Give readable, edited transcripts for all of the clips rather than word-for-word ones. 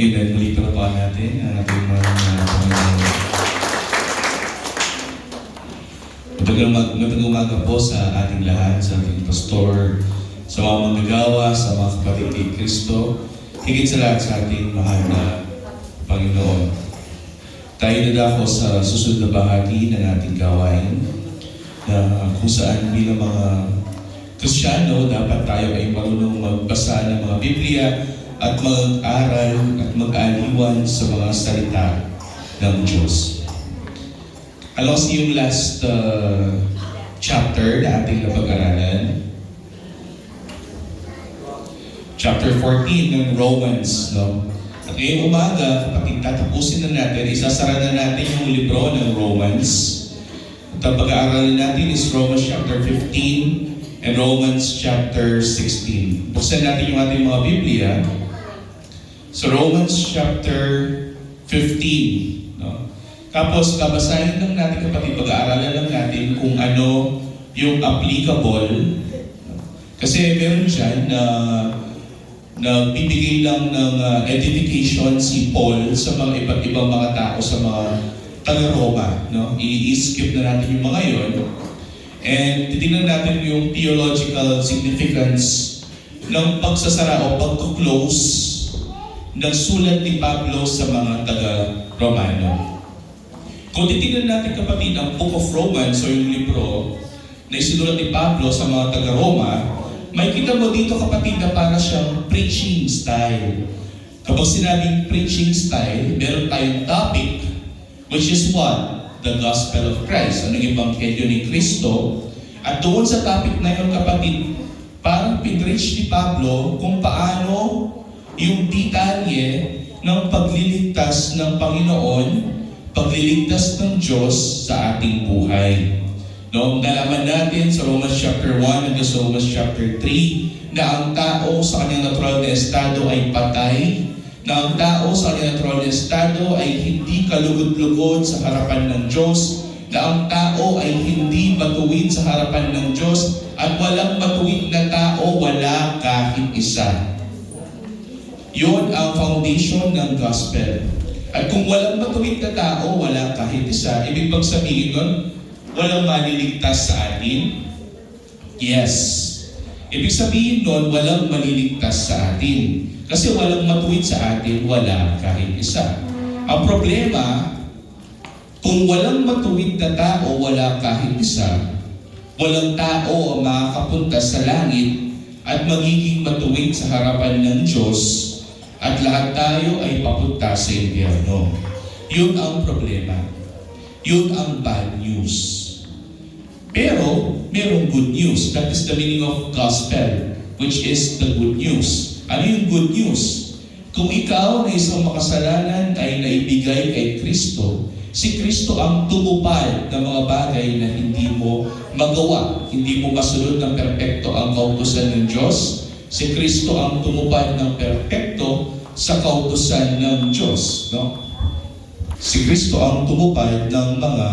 Amen. Muli palapakan natin ang ating mga Panginoon. Magandang umaga po sa ating lahat, sa ating pastor, sa mga manggagawa, sa mga kapatid ni Kristo, higit sa lahat sa ating mahal na Panginoon. Tayo nadako sa susunod na bahagi ng ating gawain na kung saan bilang mga Kristiyano, dapat tayo ay marunong magbasa ng mga Biblia at mag-aral at mag-aliwan sa mga salita ng Diyos. Alam ko yung last chapter na ating napag-aralan. Chapter 14 ng Romans. No? At ngayong umaga, kapag tatapusin na natin, isasara na natin yung libro ng Romans. At ang pag-aaralan natin is Romans chapter 15 and Romans chapter 16. Buksan natin yung ating mga Biblia. So Romans chapter 15. No? Tapos babasahin lang natin kapatid, pag-aaralan lang natin kung ano yung applicable. Kasi meron dyan na bibigay lang ng edification si Paul sa mga iba't ibang mga tao sa mga taga-Roma. No? I-skip na natin yung mga yon. And titignan natin yung theological significance ng pagsasara o pagko-close ng sulat ni Pablo sa mga taga-Romano. Kung titignan natin kapatid ang Book of Romans o yung libro na isinulat ni Pablo sa mga taga-Roma, may kita mo dito kapatid na para siyang preaching style. Kapag sinabing preaching style, meron tayong topic, which is what? The Gospel of Christ, ang Ebanghelyo ni Kristo. At doon sa topic na yun kapatid, parang pinreach ni Pablo kung paano yung detalye ng pagliligtas ng Panginoon, pagliligtas ng Diyos sa ating buhay. No, nalaman natin sa Romans chapter 1 hanggang sa Romans chapter 3 na ang tao sa kanyang natural na estado ay patay, na ang tao sa kanyang natural na estado ay hindi kalugod-lugod sa harapan ng Diyos, na ang tao ay hindi matuwid sa harapan ng Diyos, at walang matuwid na tao, wala kahit isa. Yun ang foundation ng gospel. At kung walang matuwid na tao, wala kahit isa, ibig bang sabihin nun, walang maliligtas sa atin? Yes. Ibig sabihin nun, walang maliligtas sa atin. Kasi walang matuwid sa atin, wala kahit isa. Ang problema, kung walang matuwid na tao, wala kahit isa, walang tao ang makakapunta sa langit at magiging matuwid sa harapan ng Diyos, at lahat tayo ay papunta sa impyerno. Yun ang problema. Yun ang bad news. Pero, merong good news. That is the meaning of gospel, which is the good news. Ano yung good news? Kung ikaw na isang makasalanan ay naibigay kay Kristo, si Kristo ang tumupad ng mga bagay na hindi mo magawa. Hindi mo masunod ng perpekto ang kautusan ng Diyos. Si Kristo ang tumupad ng perpekto sa kautusan ng Diyos. No? Si Kristo ang tumupad ng mga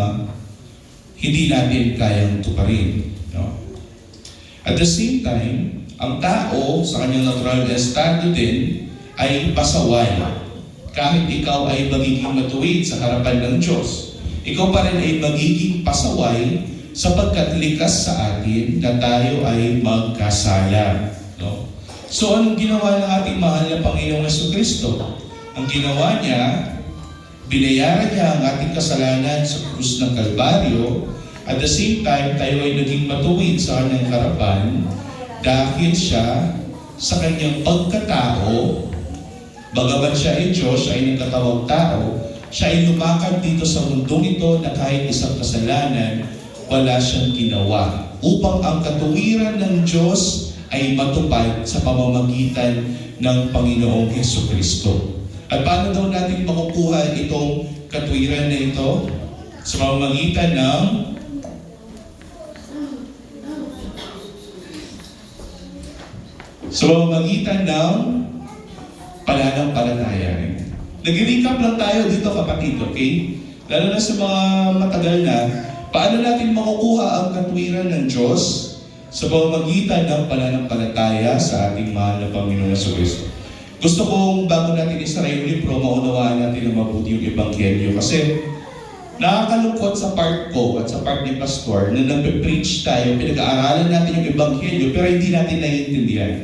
hindi natin kayang tuparin. No? At the same time, ang tao sa kanyang natural na estado din ay pasaway. Kahit ikaw ay magiging matuwid sa harapan ng Diyos, ikaw pa rin ay magiging pasaway sapagkat likas sa atin na tayo ay magkasala. No? So anong ginawa ng ating mahal na Panginoong Jesucristo? Ang ginawa niya, binayaran niya ang ating kasalanan sa krus ng Kalbaryo, at the same time, tayo ay naging matuwid sa kanyang harapan dahil siya sa kanyang pagkatao, bagamat siya ay Diyos, siya ay nagkatawang tao, siya ay lumakad dito sa mundong ito na kahit isang kasalanan, wala siyang ginawa. Upang ang katuwiran ng Diyos ay matupad sa pamamagitan ng Panginoong Jesucristo. At paano daw natin makukuha itong katuwiran na ito? Sa pamamagitan ng pananampalataya. Nag-recap lang tayo dito kapatid, okay? Lalo na sa mga matagal na, paano natin makukuha ang katuwiran ng Diyos sa pamamagitan ng pananampalataya sa ating mahal na Panginoon Jesucristo. Gusto kong bago natin isara yung libro, maunawaan natin ng mabuti yung Ebanghelyo. Kasi nakakalungkot sa part ko at sa part ni Pastor na nagpe-preach tayo, pinag-aaralan natin yung Ebanghelyo pero hindi natin naiintindihan.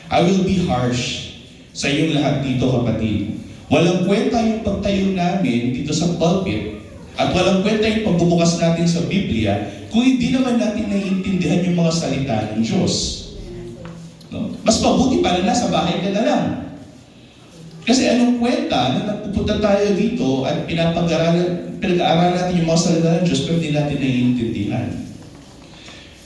I will be harsh sa inyong lahat dito, kapatid. Walang kwenta yung pagtayo namin dito sa pulpit at walang kwenta yung pagbubukas natin sa Biblia kung hindi naman natin naiintindihan yung mga salita ng Diyos. No? Mas mabuti pa na nasa bahay ka na lang. Kasi anong kwenta na nagpupunta tayo dito at pinag-aaralan natin yung mga salita ng Diyos pero hindi natin naiintindihan.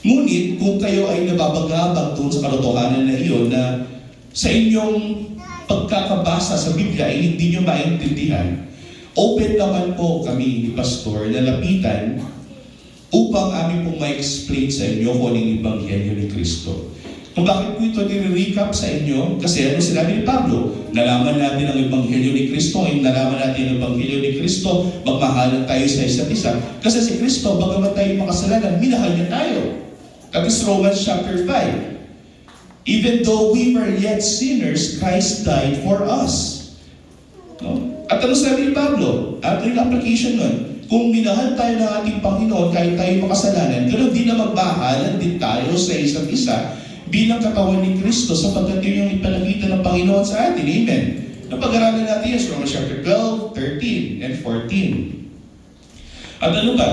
Ngunit kung kayo ay nababagabag doon sa katotohanan na iyon na sa inyong pagkakabasa sa Biblia ay hindi nyo maintindihan, open naman po kami ni Pastor na lapitan upang amin pong ma-explain sa inyo kung anong Ebanghelyo ni Kristo. Kung bakit po ito nire-recap sa inyo, kasi ano sinabi ni Pablo, nalaman natin ang Ebanghelyo ni Kristo, ay nalaman natin ang Ebanghelyo ni Kristo, magmahalan tayo sa isa't isa. Kasi si Kristo, bagamat tayo makasalanan, minahal niya tayo. That is Romans chapter 5. Even though we were yet sinners, Christ died for us. No? At ano sabi ni Pablo? At yung application nun, kung minahal tayo ng ating Panginoon kahit tayo makasalanan, ganoon din na magbahalan din tayo sa isa't isa bilang katawan ni Kristo sapagkat yun yung ipalagita ng Panginoon sa atin. Amen. Napag-aralan natin yan sa Romans chapter 12, 13, and 14. At ano ba?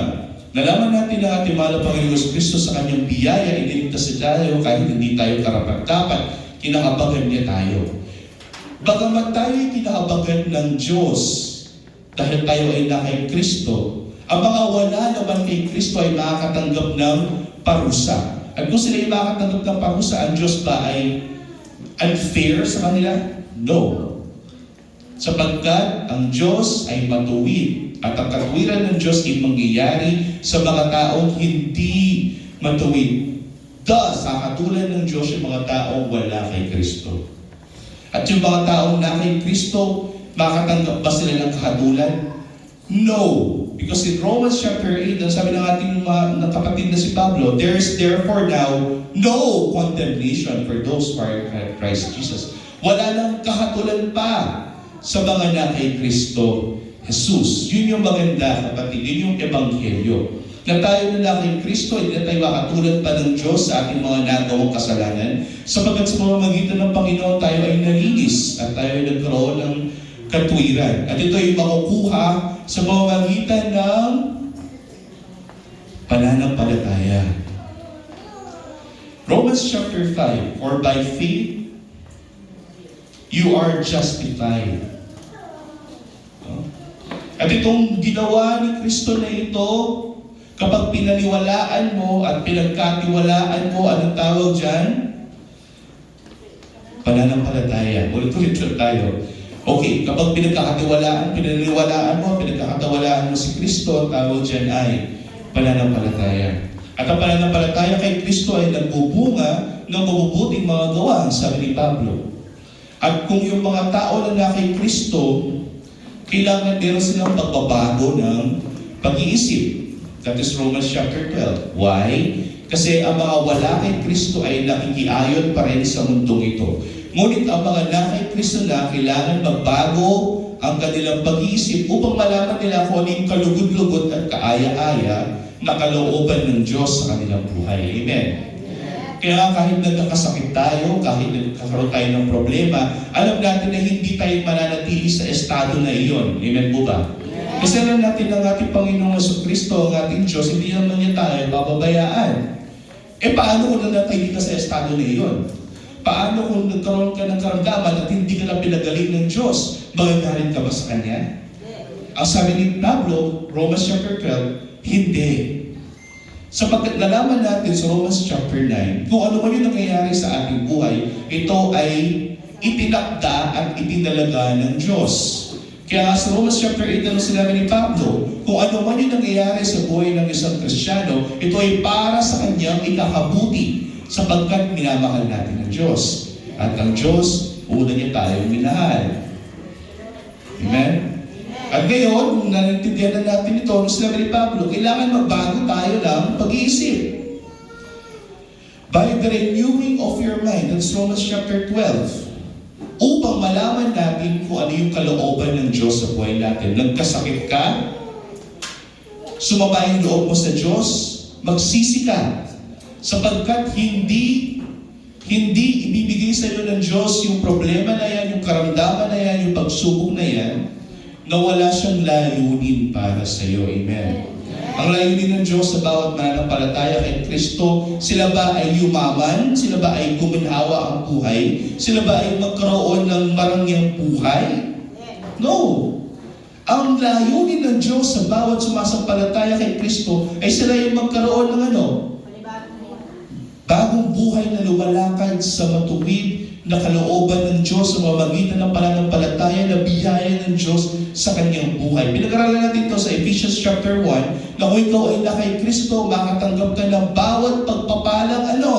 Nalaman natin na ating mahal na Panginoon Kristo sa kanyang biyaya, iniligtas tayo kahit hindi tayo karapat-dapat, kinakabagan niya tayo. Bagamat tayo ay kinakabagan ng Diyos dahil tayo ay na kay Kristo, ang mga wala naman kay Kristo ay makakatanggap ng parusa. At kung sila ay makakatanggap ng parusa, ang Diyos ba ay unfair sa kanila? No. Sapagkat ang Diyos ay matuwid. At ang katuwiran ng Diyos ay mangyayari sa mga taong hindi matuwid. Thus, kakatulan ng Diyos yung mga taong wala kay Kristo. At yung mga taong na kay Kristo, makatanggap ba sila ng kahatulan? No. Because in Romans chapter 8, sabi ng ating kapatid na si Pablo, there is therefore now no condemnation for those who are in Christ Jesus. Wala nang kahatulan pa sa mga na kay Kristo Jesus. Yun yung maganda, kapatid. Yun yung Ebanghelyo. Na tayo na kay Kristo, hindi na tayo makatulad pa ng Diyos sa ating mga nagawang kasalanan. Sapagkat sa pamamagitan ng Panginoon, tayo ay nalinis at tayo ay nagkaroon ng katuwiran. At ito ay makukuha sa pamamagitan ng pananampalataya. Romans chapter 5, for by faith, you are justified. At itong ginawa ni Kristo na ito, kapag pinaniwalaan mo at pinagkatiwalaan mo, anong tawag dyan? Pananampalataya. Ulit-ulit tayo. Okay, kapag pinaniwalaan mo si Kristo, ang tawag dyan ay pananampalataya. At ang pananampalataya kay Kristo ay nagbubunga ng mabubuting mga gawa, sabi ni Pablo. At kung yung mga tao na kay Kristo, kailangan meron silang pagbabago ng pag-iisip. That is Romans chapter 12. Why? Kasi ang mga wala kay Kristo ay nakikiayon pa rin sa mundong ito. Ngunit ang mga na kay Kristo na kailangan magbago ang kanilang pag-iisip upang malaman nila kung ano yung kalugod-lugod at kaaya-aya na kalooban ng Diyos sa kanilang buhay. Amen. Kaya kahit nagkakasakit tayo, kahit nagkakaroon tayo ng problema, alam natin na hindi tayo mananatili sa estado na iyon. Amen po ba? Kasi alam natin ng ating Panginoong Jesucristo, ang ating Diyos, hindi naman niya tayo bababayaan. Paano kung nanatili ka sa estado na iyon? Paano kung nagkaroon ka ng karamdaman at hindi ka na pinagaling ng Diyos? Magagaling ka ba sa Kanya? Ang sabi ni Pablo, Romans chapter 12, hindi. Sapagkat nalaman natin sa Romans chapter 9, kung ano man yung nangyayari sa ating buhay, ito ay itinakda at itinalaga ng Diyos. Kaya sa Romans chapter 8, ano sinabi ni Pablo, kung ano man yung nangyayari sa buhay ng isang Kristiyano, ito ay para sa kanyang ikakabuti, sapagkat minamahal natin ang Diyos. At ang Diyos, una niya tayong minahal. Amen? At ngayon, kung nanintindihan na natin ito, sinabi ni Pablo, kailangan magbago tayo ng pag-iisip. By the renewing of your mind, that's Romans chapter 12. malaman natin kung ano yung kalooban ng Diyos sa buhay natin. Nagkasakit ka, sumaba yung loob mo sa Diyos, magsisi ka. Sapagkat hindi ibibigay sa iyo ng Diyos yung problema na yan, yung karamdaman na yan, yung pagsubok na yan, na wala siyang layunin para sa iyo. Amen. Ang layunin ng Diyos sa bawat mananampalataya kay Kristo, sila ba ay yumaman? Sila ba ay guminhawa ang buhay? Sila ba ay magkaroon ng marangyang buhay? No! Ang layunin ng Diyos sa bawat sumasampalataya kay Kristo ay sila yung magkaroon ng ano? Bagong buhay na lumalakad sa matuwid na kalooban ng Diyos sa mamagitan ng pananampalataya na biyaya ng Diyos sa kanyang buhay. Pinag-aralan natin ito sa Ephesians chapter 1 na kung ikaw ay na kay Kristo, makatanggap ka ng bawat pagpapalang ano?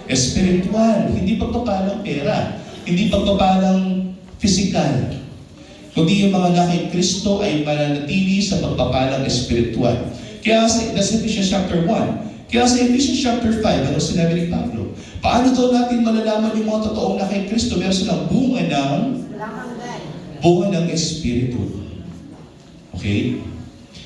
Espiritual. Hindi pagpapalang pera. Hindi pagpapalang physical. Kundi yung mga na kay Kristo ay mananatili sa pagpapalang espiritual. Kaya that's Ephesians chapter 1. Kaya sa Ephesians chapter 5, ano sinabi ni Pablo? Paano daw natin malalaman yung mga totoong na kay Kristo? Meron silang bunga ng Espiritu. Okay?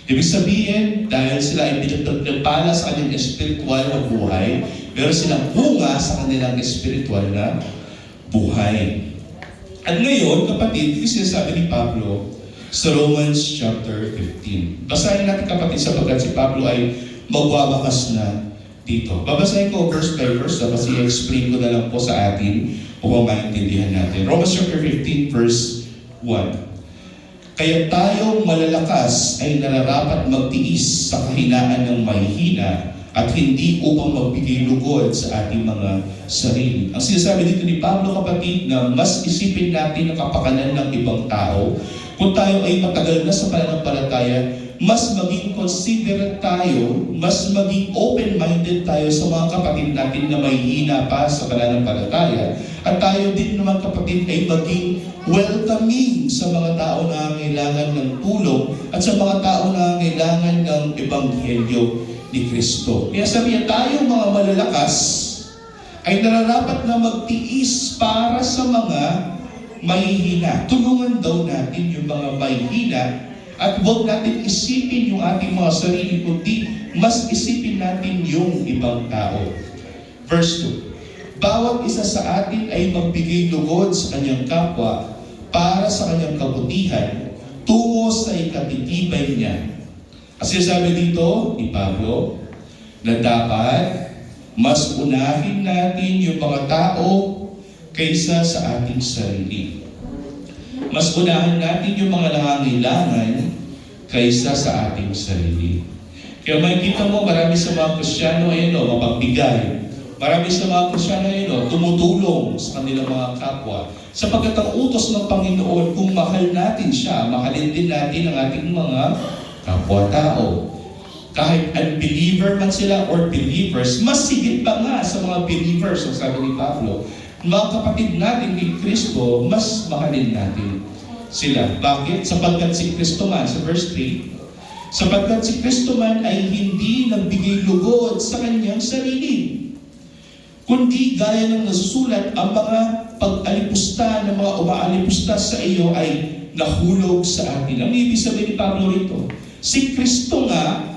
Ibig sabihin, dahil sila ay pinagpala sa kanilang espiritual na buhay, meron silang bunga sa kanilang espiritual na buhay. At ngayon, kapatid, ito sinasabi ni Pablo sa Romans chapter 15. Basahin natin kapatid sapagkat si Pablo ay magwawakas na dito. Babasahin ko verse by verse, tapos i-explain ko na lang po sa atin upang maintindihan natin. Romans chapter 15 verse 1. Kaya tayo malalakas ay nararapat magtiis sa kahinaan ng mahihina at hindi upang magbigay lugod sa ating mga sarili. Ang sinasabi dito ni Pablo, kapatid, na mas isipin natin ang kapakanan ng ibang tao. Kung tayo ay matagal na sa pananampalataya, mas maging considerate tayo, mas maging open-minded tayo sa mga kapatid natin na may hina pa sa pananampalataya. At tayo din naman kapatid ay maging welcoming sa mga tao na nangangailangan ng tulong at sa mga tao na nangangailangan ng Ebanghelyo ni Kristo. Kaya sabihin tayo mga malalakas ay nararapat na magtiis para sa mga mahihina. Tulungan daw natin yung mga mahihina at huwag natin isipin yung ating mga sarili, kundi mas isipin natin yung ibang tao. Verse 2. Bawat isa sa atin ay magbigay lugod sa kanyang kapwa para sa kanyang kabutihan tungo sa ikatitibay niya. Kasi sabi dito ni Pablo na dapat mas unahin natin yung mga tao kaysa sa ating sarili. Mas unahin natin yung mga nangangailangan kaysa sa ating sarili. Kaya makikita mo, marami sa mga Kristiyano ay mapagbigay. Marami sa mga Kristiyano ay tumutulong sa kanilang mga kapwa. Sapagkat ang utos ng Panginoon, kung mahal natin siya, mahalin din natin ang ating mga kapwa-tao. Kahit unbeliever man sila or believers, mas sigit pa nga sa mga believers, ang sabi ni Pablo. Mga kapatid natin ni Kristo, mas mahalin natin sila. Bakit? Sapagkat si Kristo man, sa verse 3, sapagkat si Kristo man ay hindi nagbigay lugod sa kanyang sarili, kundi gaya ng nasusulat, ang mga pag-alipusta ng mga umaalipusta sa iyo ay nahulog sa atin. Ang ibig sabihin ni Pablo rito, si Kristo nga,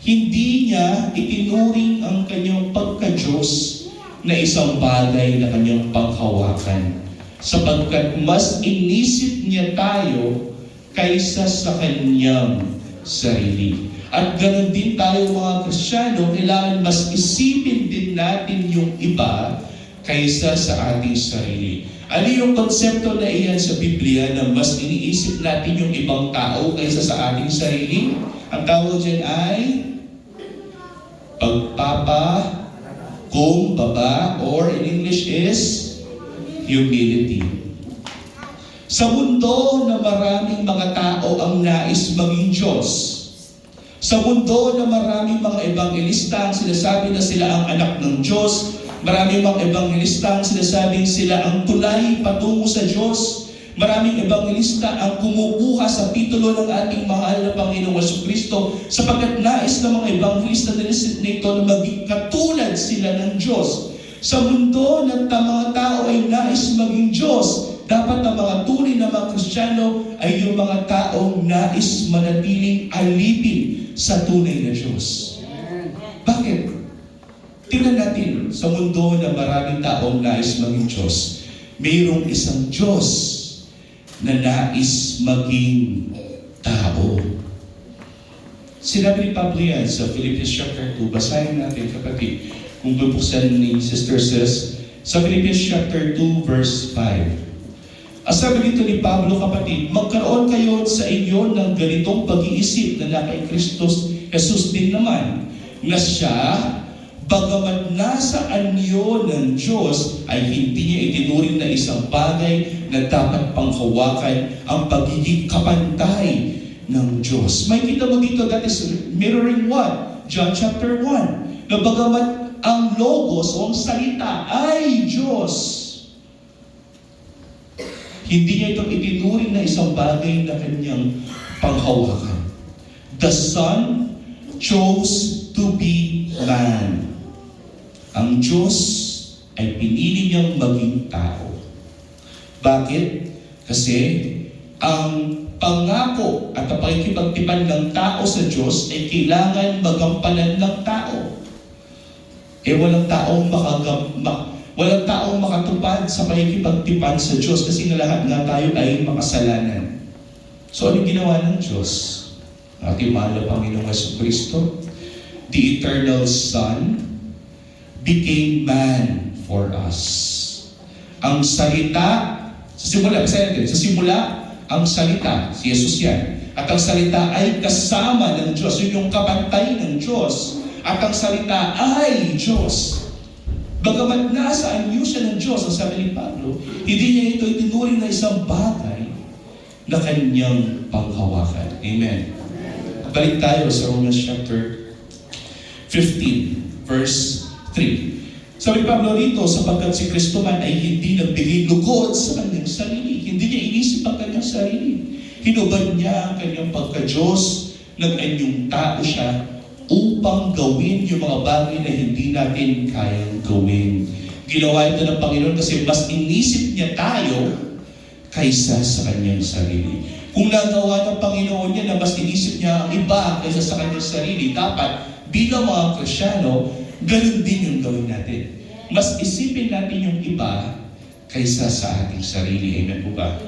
hindi niya itinuring ang kanyang pagka-Diyos na isang bagay na kanyang panghawakan. Sapagkat mas inisip niya tayo kaysa sa kanyang sarili. At ganoon din tayo mga Kristiyano, kailangan mas isipin din natin yung iba kaysa sa ating sarili. Ano yung konsepto na iyan sa Biblia na mas iniisip natin yung ibang tao kaysa sa ating sarili? Ang tawag dyan ay pagpapakumbaba, or in English is humility. Sa mundo na maraming mga tao ang nais maging Diyos, sa mundo na maraming mga ebangelista ang sinasabi na sila ang anak ng Diyos, maraming mga ebangelista ang sinasabing sila ang tulay patungo sa Diyos, maraming ebangelista ang kumukuha sa titulo ng ating mahal na Panginoong Jesucristo sapagkat nais ng mga ebangelista na nito na maging katulad sila ng Diyos. Sa mundo na mga tao ay nais maging Diyos, dapat ang mga tunay na mga Kristiyano ay yung mga taong nais manatiling alipin sa tunay na Diyos. Bakit? Tingnan natin, sa mundo na maraming taong nais maging Diyos, mayroong isang Diyos na nais maging tao. Sinabi ni Pablo yan sa Philippians chapter 2. Basahin natin, kapatid, kung bubuksan ni Sister Sis, sa Philippians chapter 2, verse 5. Sabi dito ni Pablo, kapatid, magkaroon kayo sa inyo ng ganitong pag-iisip na kay Kristus Jesus din naman, na siya, bagamat nasa anyo ng Diyos, ay hindi niya itinuring na isang bagay na dapat panghawakan ang pagiging kapantay ng Diyos. May kita mo dito, that is mirroring what? John chapter 1. Na bagamat ang logos o ang salita ay Diyos, hindi niya ito itinuring na isang bagay na kanyang panghawakan. The Son chose to be man. Ang Diyos ay pinili niyang maging tao. Bakit? Kasi ang pangako at ang pakikipagtipan ng tao sa Diyos ay kailangan magampanan ng tao. Walang taong makatupad sa pakikipagtipan sa Diyos kasi nga lahat nga tayo ay makasalanan. So anong ginawa ng Diyos? Ating mahal na Panginoong Jesucristo, the eternal Son, became man for us. Ang salita, sa simula, ang salita, si Jesus yan. At ang salita ay kasama ng Diyos, yun yung kapantay ng Diyos. At ang salita ay Diyos. Bagamat nasa anyo siya ng Diyos, ang sabi ni Pablo, hindi niya ito itinuring na isang bagay na kanyang panghawakan. Amen. Balik tayo sa Romans chapter 15, verse 3. Sabi ni Pablo rito, sapagkat si Kristo man ay hindi nagbigay lugod sa kanyang sarili. Hindi niya inisip ang kanyang sarili. Hinubad niya ang kanyang pagka-Diyos, nag-anyong tao siya, upang gawin yung mga bagay na hindi natin kayang gawin. Ginawa ito ng Panginoon kasi mas inisip niya tayo kaysa sa kanyang sarili. Kung nagawa ng Panginoon niya na mas inisip niya ang iba kaysa sa kanyang sarili, dapat bilang mga Kristiyano, ganun din yung gawin natin. Mas isipin natin yung iba kaysa sa ating sarili. Amen po ba?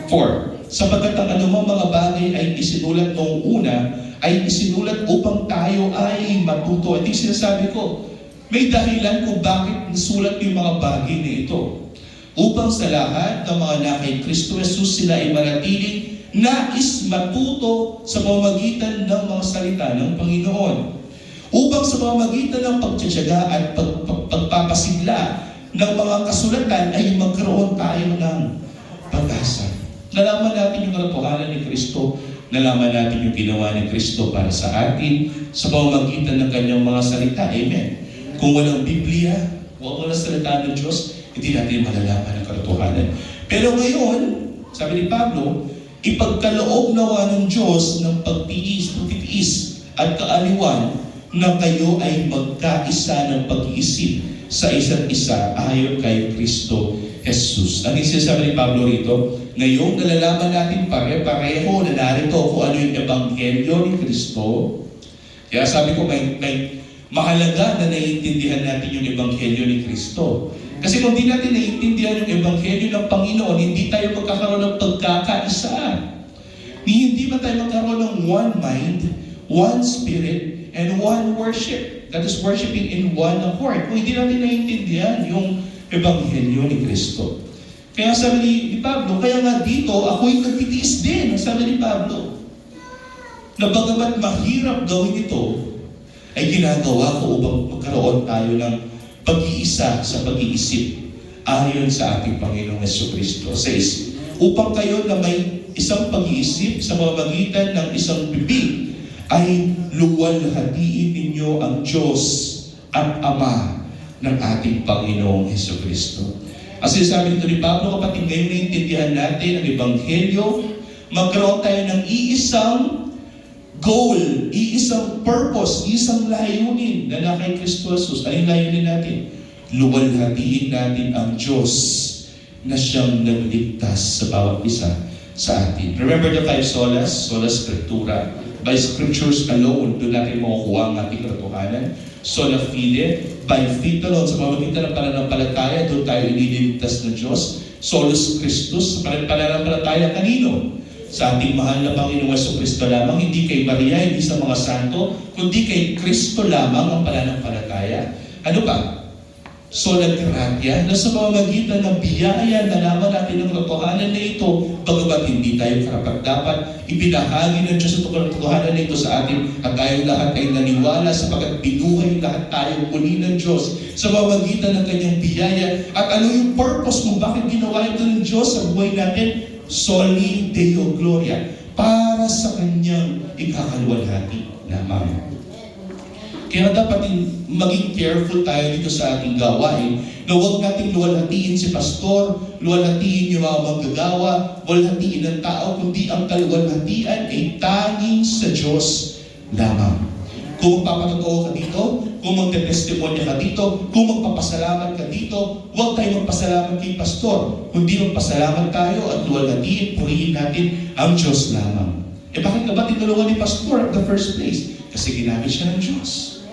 4. Sapagkat ang anumang mga bagay ay isinulat noong una, ay isinulat upang tayo ay matuto. At yung sinasabi ko, may dahilan kung bakit nasulat yung mga bagay na ito. Upang sa lahat ng mga nakay Kristo Jesus, sila ay manatiling nais matuto sa pamamagitan ng mga salita ng Panginoon. Upang sa pamamagitan ng pagtsatsaga at pagpapasigla ng mga kasulatan ay magkaroon tayo ng pag-asa. Nalaman natin yung katotohanan ni Kristo, nalaman natin yung ginawa ni Kristo para sa atin sa pamamagitan ng kanyang mga salita. Amen. Kung walang Biblia, walang salita ng Diyos, hindi natin malalaman ang katotohanan. Pero ngayon, sabi ni Pablo, ipagkaloob nawa ng Diyos ng pagtitiis at kaaliwan na kayo ay magkaisa ng pag-iisip sa isa't isa ayon kay Kristo Jesus. Ang sinasabi ni Pablo rito, ngayong nalalaman natin pare-pareho na narito kung ano yung ebanghelyo ni Kristo. Kaya sabi ko, may mahalaga na naiintindihan natin yung ebanghelyo ni Kristo. Kasi kung di natin naiintindihan yung ebanghelyo ng Panginoon, hindi tayo magkakaroon ng pagkakaisa. Hindi ba tayo magkakaroon ng one mind, one spirit, and one worship? That is worshiping in one accord. Kung hindi natin naiintindihan yung ebanghelyo ni Kristo. Kaya sabi ni Pablo, kaya nga dito, ako'y nagtitiis din, sabi ni Pablo, na bagamat mahirap gawin ito, ay ginagawa ko upang magkaroon tayo ng pag-iisa sa pag-iisip ayon sa ating Panginoong Jesucristo. Says, upang kayo na may isang pag-iisip sa pamamagitan ng isang bibig, ay luwalhatiin ninyo ang Diyos at Ama ng ating Panginoong Jesucristo. As sinasabi nito ni Pablo, kapatid, ngayon naiintindihan natin ang ebanghelyo, magkaroon tayo ng iisang goal, iisang purpose, iisang layunin na kay Kristo Jesus. Ano yung layunin natin? luwalhatiin natin ang Diyos na siyang nagligtas sa bawat isa sa atin. Remember the five solas? Sola Scriptura. By Scriptures alone, doon natin makukuha ang ating katotohanan. Sola Fide, by faith alone, sa pamamagitan ng pananampalataya, doon tayo iniligtas ng Diyos. Solus Christus, sa pananampalataya kanino? Sa ating mahal na Panginoong Jesucristo lamang, hindi kay Maria, hindi sa mga santo, kundi kay Kristo lamang ang pananampalataya. Ano pa? Sola Gratia, na sa pamamagitan ng biyaya na naman natin ng katotohanan na ito, bagamat hindi tayo karapat-dapat, ibinahagi ng Diyos ang katotohanan na ito sa atin at tayo lahat ay naniwala sapagkat binuhay lahat tayo muli ng Diyos sa pamamagitan ng kanyang biyaya. At ano yung purpose kung bakit ginawa ito ng Diyos sa buhay natin? Soli Deo Gloria, para sa kanyang ikakaluwalhati lamang. Kaya dapat maging careful tayo dito sa ating gawain na huwag nating luwalhatiin si pastor, luwalhatiin yung mga manggagawa, luwalhatiin ng tao, kundi ang kaluwalhatian ay tanging sa Diyos lamang. Kung magpapatotoo ka dito, kung magte-testimonya ka dito, kung magpapasalamat ka dito, huwag tayo magpasalamat kay pastor, kundi magpasalamat tayo at luwalhatiin, purihin natin ang Diyos lamang. Bakit ka ba tinulungan ni pastor at the first place? Kasi ginamit siya ng Diyos.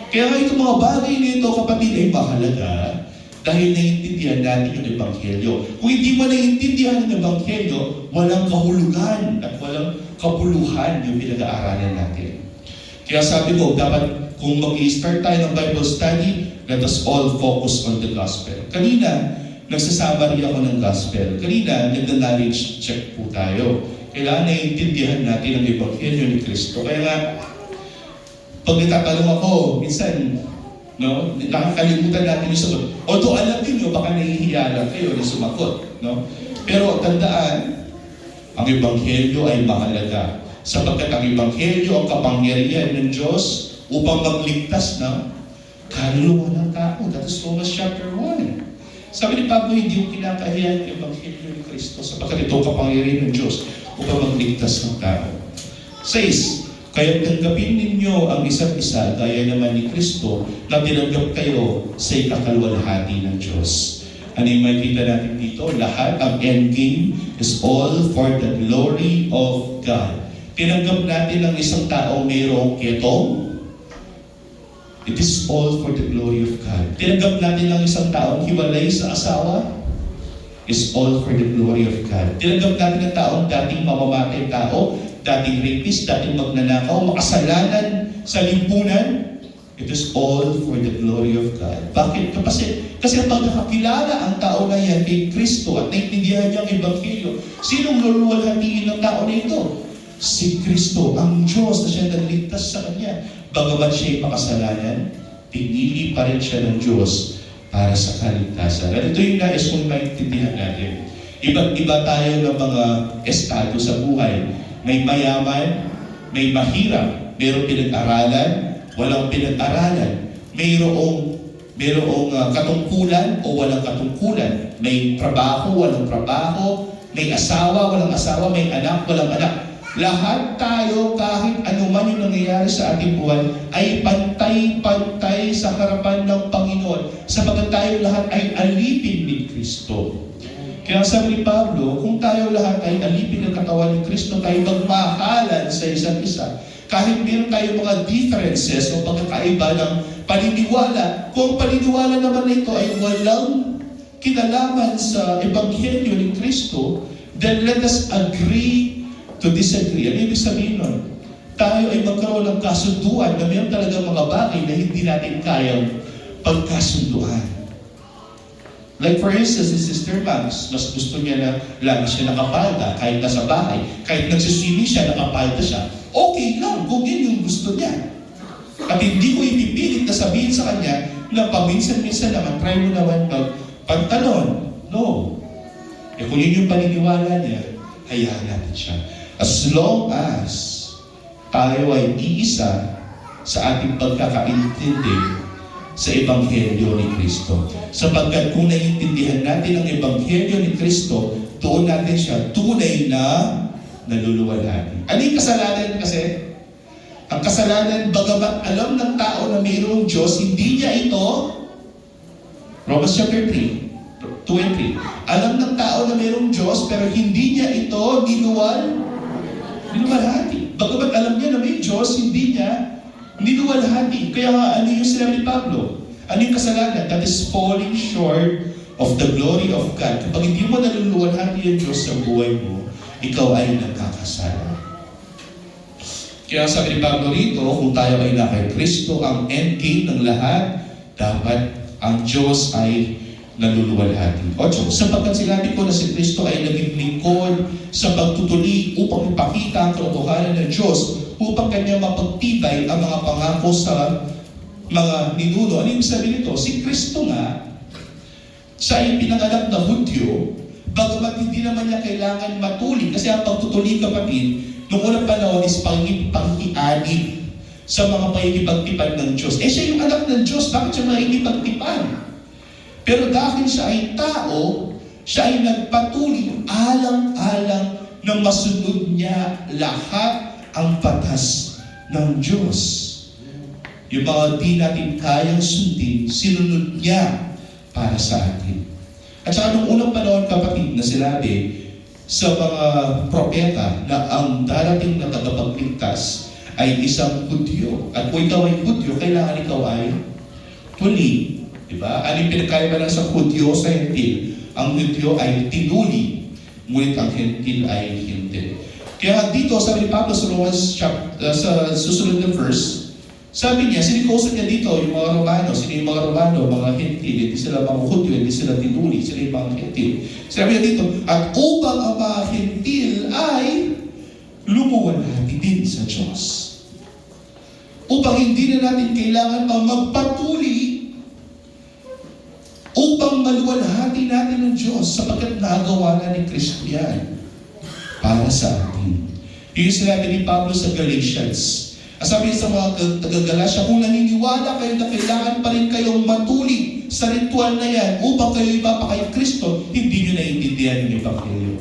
Kaya nga itong mga bagay nito, kapatid, ay mahalaga dahil naiintindihan natin yung Ebanghelyo. Kung hindi mo naiintindihan ng Ebanghelyo, walang kahulugan at walang kapuluhan yung pinag-aaralan natin. Kaya sabi ko, dapat kung mag-i-start tayo ng Bible study, let us all focus on the gospel. Kanina, nagsasabari ako ng gospel. Kanina, nagda-knowledge check po tayo. Kailangan naiintindihan natin ang Ebanghelyo ni Kristo. Kaya nga, pag natatanong ako, minsan, nakakalimutan natin yung sagot. Although alam niyo, baka nahihiya lang kayo na sumagot. Pero tandaan, ang Ebanghelyo ay mahalaga. Sapagkat ang Ebanghelyo ang kapangyarihan ng Diyos upang magligtas ng kaluluwa ng tao. That is Romans chapter 1. Sabi ni Pablo, hindi yung kinakahiyan ng Ebanghelyo ni Kristo sapagkat ito ang kapangyarihan ng Diyos upang magligtas ng tao. 6. Kaya tanggapin ninyo ang isa't isa gaya naman ni Kristo na tinanggap kayo sa ikakalwalhati ng Diyos. Ano yung makikita natin dito? Lahat, ang endgame is all for the glory of God. Tinanggap natin ang isang tao mayroong ketong. It is all for the glory of God. Tinanggap natin ang isang taong hiwalay sa asawa. Is all for the glory of God. Tinanggap natin ang taong dating mamamatay tao, dating rapist, dating magnanakaw, makasalanan sa lipunan. It is all for the glory of God. Bakit? Kasi pag nakakilala ang tao na yan kay Kristo at naintindihan niya ang Ebanghelyo, sinong luluwalhatiin ng tao na ito? Si Kristo, ang Diyos na siya nagligtas sa kanya. Bagamat siya'y makasalanan, pinili pa rin siya ng Diyos para sa kaligtasan. At ito yung nais kong maintindihan natin. Iba't iba tayo ng mga estado sa buhay. May mayaman, may mahirap, mayroong pinag-aralan, walang pinag-aralan, mayroong katungkulan o walang katungkulan, may trabaho, walang trabaho, may asawa, walang asawa, may anak, walang anak. Lahat tayo, kahit anuman yung nangyayari sa ating buwan, ay pantay-pantay sa harapan ng Panginoon sapagkat tayo lahat ay alipin ni Kristo. Kaya sabi ni Pablo, kung tayo lahat ay alipin ng katawan ni Kristo, tayo magmahalan sa isa't isa. Kahit meron tayo mga differences o pagkakaiba ng paniniwala, kung paniniwala naman na ito ay walang kinalaman sa Ebanghelyo ni Kristo, then let us agree to disagree. Ano ibig sabihin nun? Tayo ay magkaroon ng kasunduan na mayroon talaga mga bagay na hindi natin kayang pagkasunduan. Like for instance, si Sister Max, mas gusto niya na lagi siya nakapalda kahit nasa bahay. Kahit nagsiswimming siya, nakapalda siya. Okay lang kung yun yung gusto niya. At hindi ko ipipilit na sabihin sa kanya na paminsan-minsan naman, try mo naman magpantalon. No. Kung yun yung paniniwala niya, hayaan natin siya. As long as tayo ay iisa sa ating pagkakaintindi sa Ebanghelyo ni Kristo. Sapagkat kung naiintindihan natin ang Ebanghelyo ni Kristo, doon natin siya tunay na naluluwalhati. Ano yung kasalanan kasi? Ang kasalanan, bagamat alam ng tao na mayroong Diyos, hindi niya ito Romans chapter 3, 2 and 3. Alam ng tao na mayroong Diyos, pero hindi niya ito niluwalhati. Bagamat alam niya na may Diyos, hindi niya niluwalhati. Kaya nga, ano yung sinabi ni Pablo? Ano yung kasalanan? That is falling short of the glory of God. Kapag hindi mo naluluwalhati ang Diyos sa buhay mo, ikaw ay nagkakasala. Kaya sabi ni Pablo rito, kung tayo ay na kay Kristo, ang end game ng lahat, dapat ang Diyos ay naluluwalhati. 8. Sapagkat sinabi ko na si Kristo ay naging lingkod sa pagtutuli upang ipakita ang katotohanan ng Diyos upang kanya mapagtibay ang mga pangako sa mga ninuno. Ano yung sabi nito? Si Kristo nga, siya ay pinanganak na Hudyo, bagamat hindi naman niya kailangan matuli. Kasi ang pagtutuli, kapatid, noong unang panahon is pang-ianib sa mga pangingipagtipan ng Diyos. Siya yung anak ng Diyos, bakit siya makikipagtipan? Pero dahil siya ay tao, siya ay nagpatuli alang-alang na masunod niya lahat ang batas ng Diyos. Yung mga di natin kayang sundin, sinunod niya para sa atin. At saka nung unang panahon, kapatid, na sinabi sa mga propeta na ang darating na tagapagligtas ay isang Hudyo. At kung ikaw ay Hudyo, kailangan ikaw ay tuli. Diba? Ano yung pinagkaiba lang sa Hudyo sa Hentil? Ang Hudyo ay tinuli, ngunit ang Hentil ay hindi. Kaya dito, sabi ni Pablo sa Romans sa susunod na verse, sabi niya, sinikosan niya dito yung mga Romano. Sino yung mga Romano? Mga Hentil. Hindi sila mga Hudyo, hindi sila tinuli. Sila yung mga Hentil. Sabi niya dito, at upang ang mga Hentil ay lumuwalhati din sa Diyos. Upang hindi na natin kailangan pang magpatuli upang maluwalhati natin ng Diyos sapagkat nagawa na ni Kristo yan para sa atin. Yung sinabi ni Pablo sa Galatians. Sabi sa mga taga-Galatia, kung naniniwala kayo na kailangan pa rin kayong matuli sa ritual na yan upang kayo ipapakay Kristo, hindi nyo naiintindihan yung Ebanghelyo.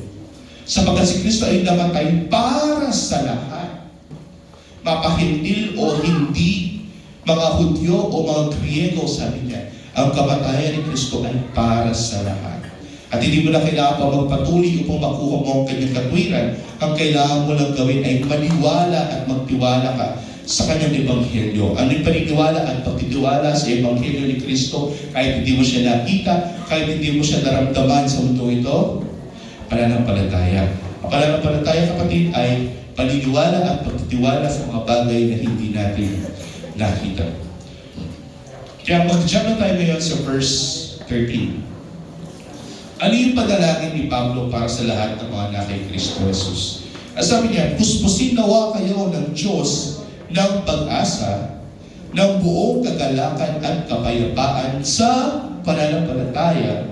Sapagkat si Kristo ay namatay para sa lahat. Mapahindil o hindi, mga Hudyo o mga Griego, sabi niya, ang kamatayan ni Kristo ay para sa lahat. At hindi mo na kailangan pa magpatuloy upang makuha mo ang kanyang katwiran. Ang kailangan mo lang gawin ay maniwala at magtiwala ka sa kanyang Ebanghelyo. Ano yung paniniwala at pagtitiwala sa Ebanghelyo ni Kristo kahit hindi mo siya nakita, kahit hindi mo siya naramdaman sa mundo ito? Pananampalataya. Ang pananampalataya, kapatid, ay paniniwala at pagtitiwala sa mga bagay na hindi natin nakita. Kaya mag-jump na tayo ngayon sa verse 13. Ano yung padalangin ni Pablo para sa lahat ng mga anak kay Kristo Jesus? Sabi niya, puspusin nawa kayo ng Diyos ng pag-asa, ng buong kagalakan at kapayapaan sa pananampalataya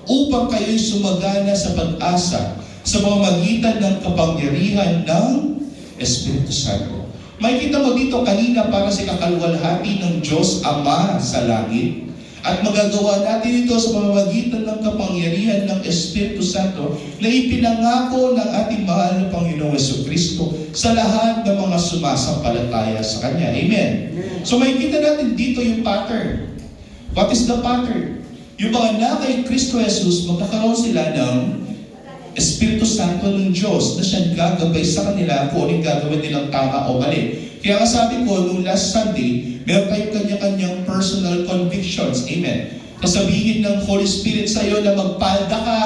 upang kayo'y sumagana sa pag-asa sa pamamagitan ng kapangyarihan ng Espiritu Santo. Makikita mo dito kanina para sa kakalwalhati ng Diyos Ama sa langit. At magagawa natin ito sa pamamagitan ng kapangyarihan ng Espiritu Santo na ipinangako ng ating mahal na Panginoong Jesucristo sa lahat ng mga sumasampalataya sa Kanya. Amen? So makikita natin dito yung pattern. What is the pattern? Yung mga anak kay Kristo Jesus, magkakaroon sila ng Espiritu Santo ng Diyos na siyang gagabay sa kanila kung anong gagawin nilang tama o mali. Kaya nga sabi ko, nung last Sunday, meron tayong kanya-kanyang personal convictions. Amen. Kasabihin ng Holy Spirit sa iyo na magpalda ka,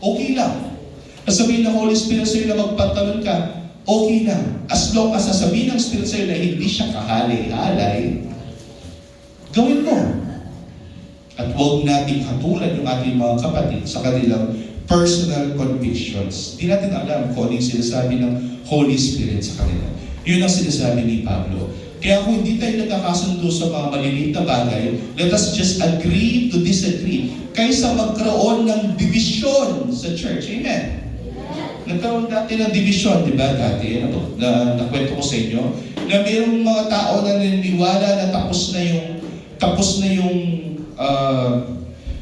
okay lang. Kasabihin ng Holy Spirit sa iyo na magpantalon ka, okay lang. As long as sasabihin ng Spirit sa iyo na hindi siya kahalay-halay, gawin mo. At huwag nating hatulan yung ating mga kapatid sa kanilang personal convictions. Di natin alam kung ano yung sinasabi ng Holy Spirit sa kanila. Yun ang sinasabi ni Pablo. Kaya kung hindi tayo nagkakasundo sa mga maliliit na bagay, let us just agree to disagree. Kaysa magkaroon ng division sa church. Amen? Nagkaroon dati ng division, di ba? Dati, nakwento ko sa inyo, na mayroong mga tao na naniniwala na tapos na yung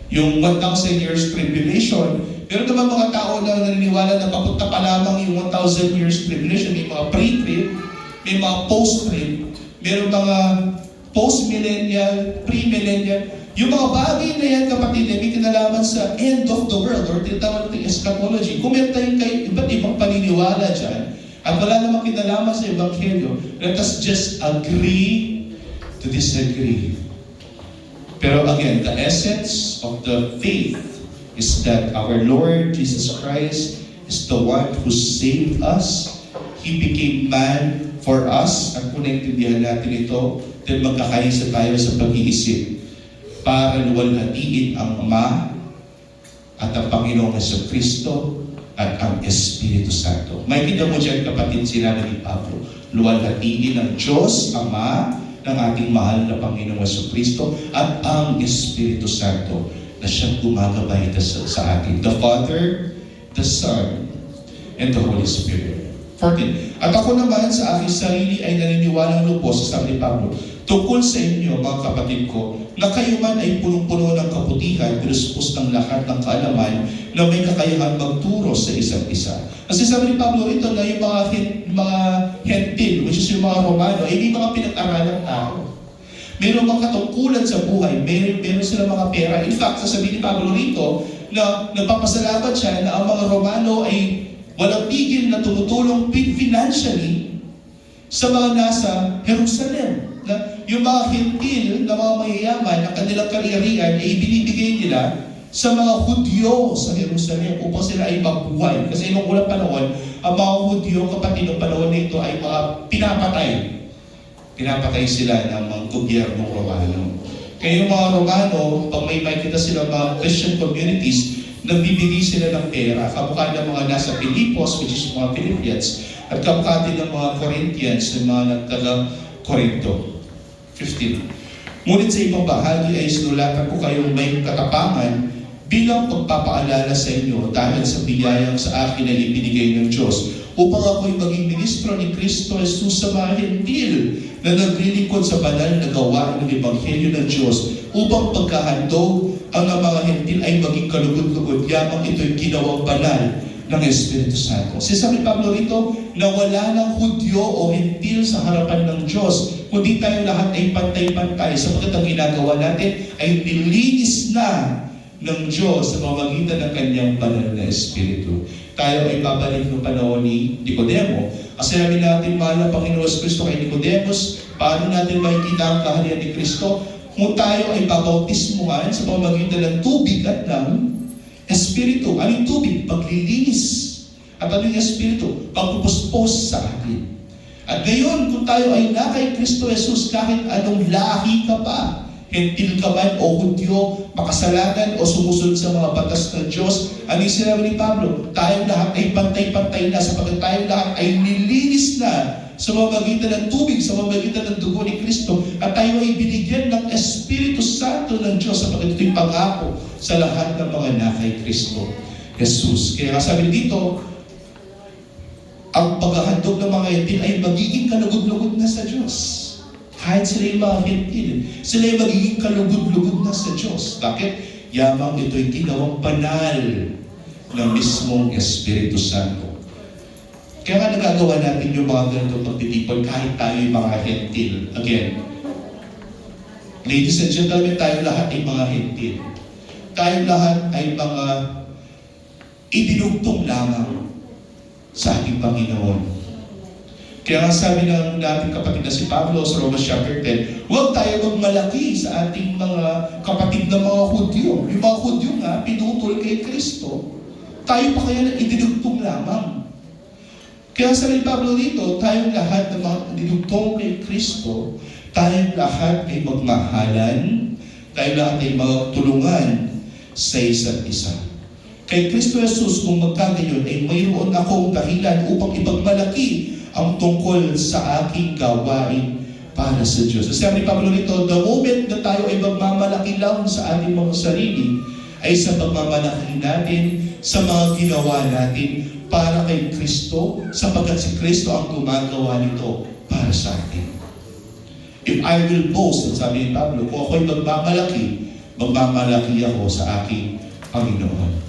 1,000 years tribulation. Pero naman mga tao na naniniwala na papunta pa lamang yung 1,000 years tribulation, may mga pre-trib, may mga post-trib, mayroong mga post-millennial, pre-millennial. Yung mga bagay na yan, kapatid, ay may kinalaman sa end of the world or tinatawag natin eschatology. Kung meron tayong iba't ibang paniniwala dyan, at wala namang kinalaman sa Ebanghelyo, let us just agree to disagree. Pero again, the essence of the faith is that our Lord Jesus Christ is the one who saved us. He became man for us. At kung naintindihan natin ito, then magkakaisa tayo sa pag-iisip para luwalhatiin ang Ama at ang Panginoong Jesucristo at ang Espiritu Santo. May kita mo dyan, kapatid, sinabi ni Pablo, luwalhatiin ng Diyos, Ama, ng ating mahal na Panginoong Jesucristo at ang Espiritu Santo na siyang gumagabay sa atin. The Father, the Son, and the Holy Spirit. 14. At ako naman sa aking sarili ay naniniwalang lubos, sabi ni Pablo, tungkol sa inyo, mga kapatid ko, na kayo man ay punong-puno ng kabutihan, pinuspos ng lahat ng kaalaman na may kakayahan magturo sa isa't isa. Kasi sabi ni Pablo rito na yung mga hentil, which is yung mga Romano, ay may mga pinag-aralang tao. Mayroong mga katungkulan sa buhay, mayroon silang mga pera. In fact, sasabihin ni Pablo rito na nagpapasalamat siya na ang mga Romano ay walang tigil na tumutulong financially sa mga nasa Jerusalem. Na yung mga hintil na mga mayayaman na kanilang kariyarihan ay ibinibigay nila sa mga Hudyo sa Jerusalem upang sila ay mabuhay. Kasi noong unang panahon, ang mga Hudyo, kapatid, ng panahon nito ay mga pinapatay. Pinapatay sila ng mga gobyernong Romano. Kaya yung mga Romano, pag may makikita sila mga Christian communities, nagbibigay sila ng pera. Kamukha ng mga nasa Pilipos, which is mga Philippians, at kamukha din ng mga Corinthians, ng mga nagtaga-Corinto. 15. Ngunit sa ibang bahagi ay sinulatan ko kayong may katapangan bilang pagpapaalala sa inyo dahil sa biyayang sa akin ay ibinigay ng Diyos upang ako'y maging ministro ni Kristo Jesus sa mga hentil na naglilingkod sa banal na gawain ng Ebanghelyo ng Diyos upang pagkahandog ang mga hentil ay maging kalugod-lugod yamang ito'y ginawang banal ng Espiritu Santo. Sabi Pablo rito na wala ng Hudyo o hentil sa harapan ng Diyos, kundi tayo lahat ay pantay-pantay sapagkat ang ginagawa natin ay nilinis na ng Diyos sa pamamagitan ng kanyang banal na Espiritu. Tayo ay babalik ng panahon ni Nicodemo. Kasi sabi natin, mahal na Panginoon Kristo kay Nicodemus, paano natin makikita ang kaharian ni Kristo? Kung tayo ay babautismuhan sa pamamagitan ng tubig at ng Espiritu. Anong tubig? Paglilinis. At anong Espiritu? Pagpupuspos sa atin. At ngayon, kung tayo ay na kay Kristo Jesus, kahit anong lahi ka pa, hentil ka man o Hudyo, makasalanan o sumusunod sa mga batas ng Diyos, ano yung sinabi ni Pablo? Tayong lahat ay pantay-pantay na sapagkat tayong lahat ay nilinis na sa pamamagitan ng tubig, sa pamamagitan ng dugo ni Kristo, at tayo ay binigyan ng Espiritu Santo ng Diyos sapagkat ito'y pangako sa lahat ng mga nakay Kristo Jesus. Kaya sabi dito, ang paghahandog ng mga hentil ay magiging kalugod-lugod na sa Diyos. Kahit sila yung mga hentil, sila yung magiging kalugod-lugod na sa Diyos. Bakit? Yamang ito'y ginawang banal ng mismong Espiritu Santo. Kaya nga nagagawa natin yung mga ganito pagtitipon kahit tayo yung mga hentil. Again, ladies and gentlemen, tayo lahat ay mga hentil. Tayo lahat ay mga idinugtong lamang sa ating Panginoon. Kaya nga sabi ng dating kapatid na si Pablo sa Romans chapter 10, huwag tayo magmalaki sa ating mga kapatid na mga Hudyo. Yung mga Hudyo nga, pinutol kay Kristo. Tayo pa kaya na idinugtong lamang. Kaya sabi ni Pablo dito, tayong lahat na mga dinugtong kay Kristo, tayong lahat ay magmahalan, tayong lahat ay magtulungan sa isa't isa. Kay Kristo Jesus, kung magkagayon, ay mayroon akong dahilan upang ipagmalaki ang tungkol sa aking gawain para sa Diyos. Sabi ni Pablo nito, the moment na tayo ay magmamalaki lang sa ating mga sarili, ay sa pagmamalaki natin sa mga ginawa natin para kay Kristo, sapagkat si Kristo ang gumagawa nito para sa atin. If I will boast, sabi ni Pablo, kung ako'y magmamalaki ako sa aking Panginoon.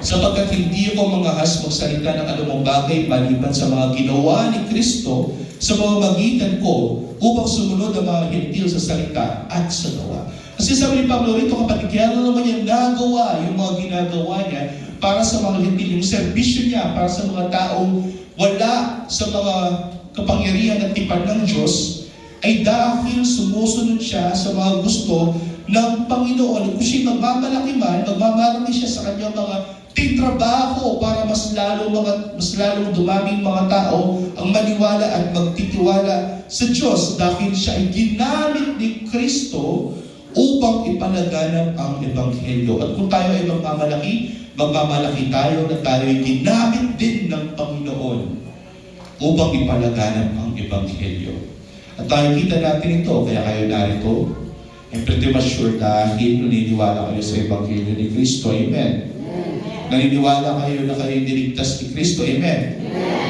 Sapagkat hindi ako manghahas magsalita ng anumang bagay maliban sa mga ginawa ni Kristo sa pamamagitan ko upang sumunod ang mga hentil sa salita at sa gawa. Kasi sabi ni Pablo rito, kapatid, kaya na naman niya nagawa yung mga ginagawa niya para sa mga Hentil, yung serbisyo niya para sa mga taong wala sa mga kapangyarihan at tipan ng Diyos, ay dahil sumusunod siya sa mga gusto ng Panginoon. Kung siya magmamalaki man, magmamalaki siya sa kanyang mga titrabaho para mas lalong dumaming mga tao ang maniwala at magtitiwala sa Diyos dahil siya ay ginamit ni Kristo upang ipalaganap ang Ebanghelyo. At kung tayo ay magmamalaki tayo na tayo ay ginamit din ng Panginoon upang ipalaganap ang Ebanghelyo. At tayo kita natin ito, kaya kayo narito. I'm pretty much sure dahil naniniwala kayo sa Ebanghelyo ni Kristo. Amen. Naniniwala kayo na kayo niligtas ni Kristo. Amen.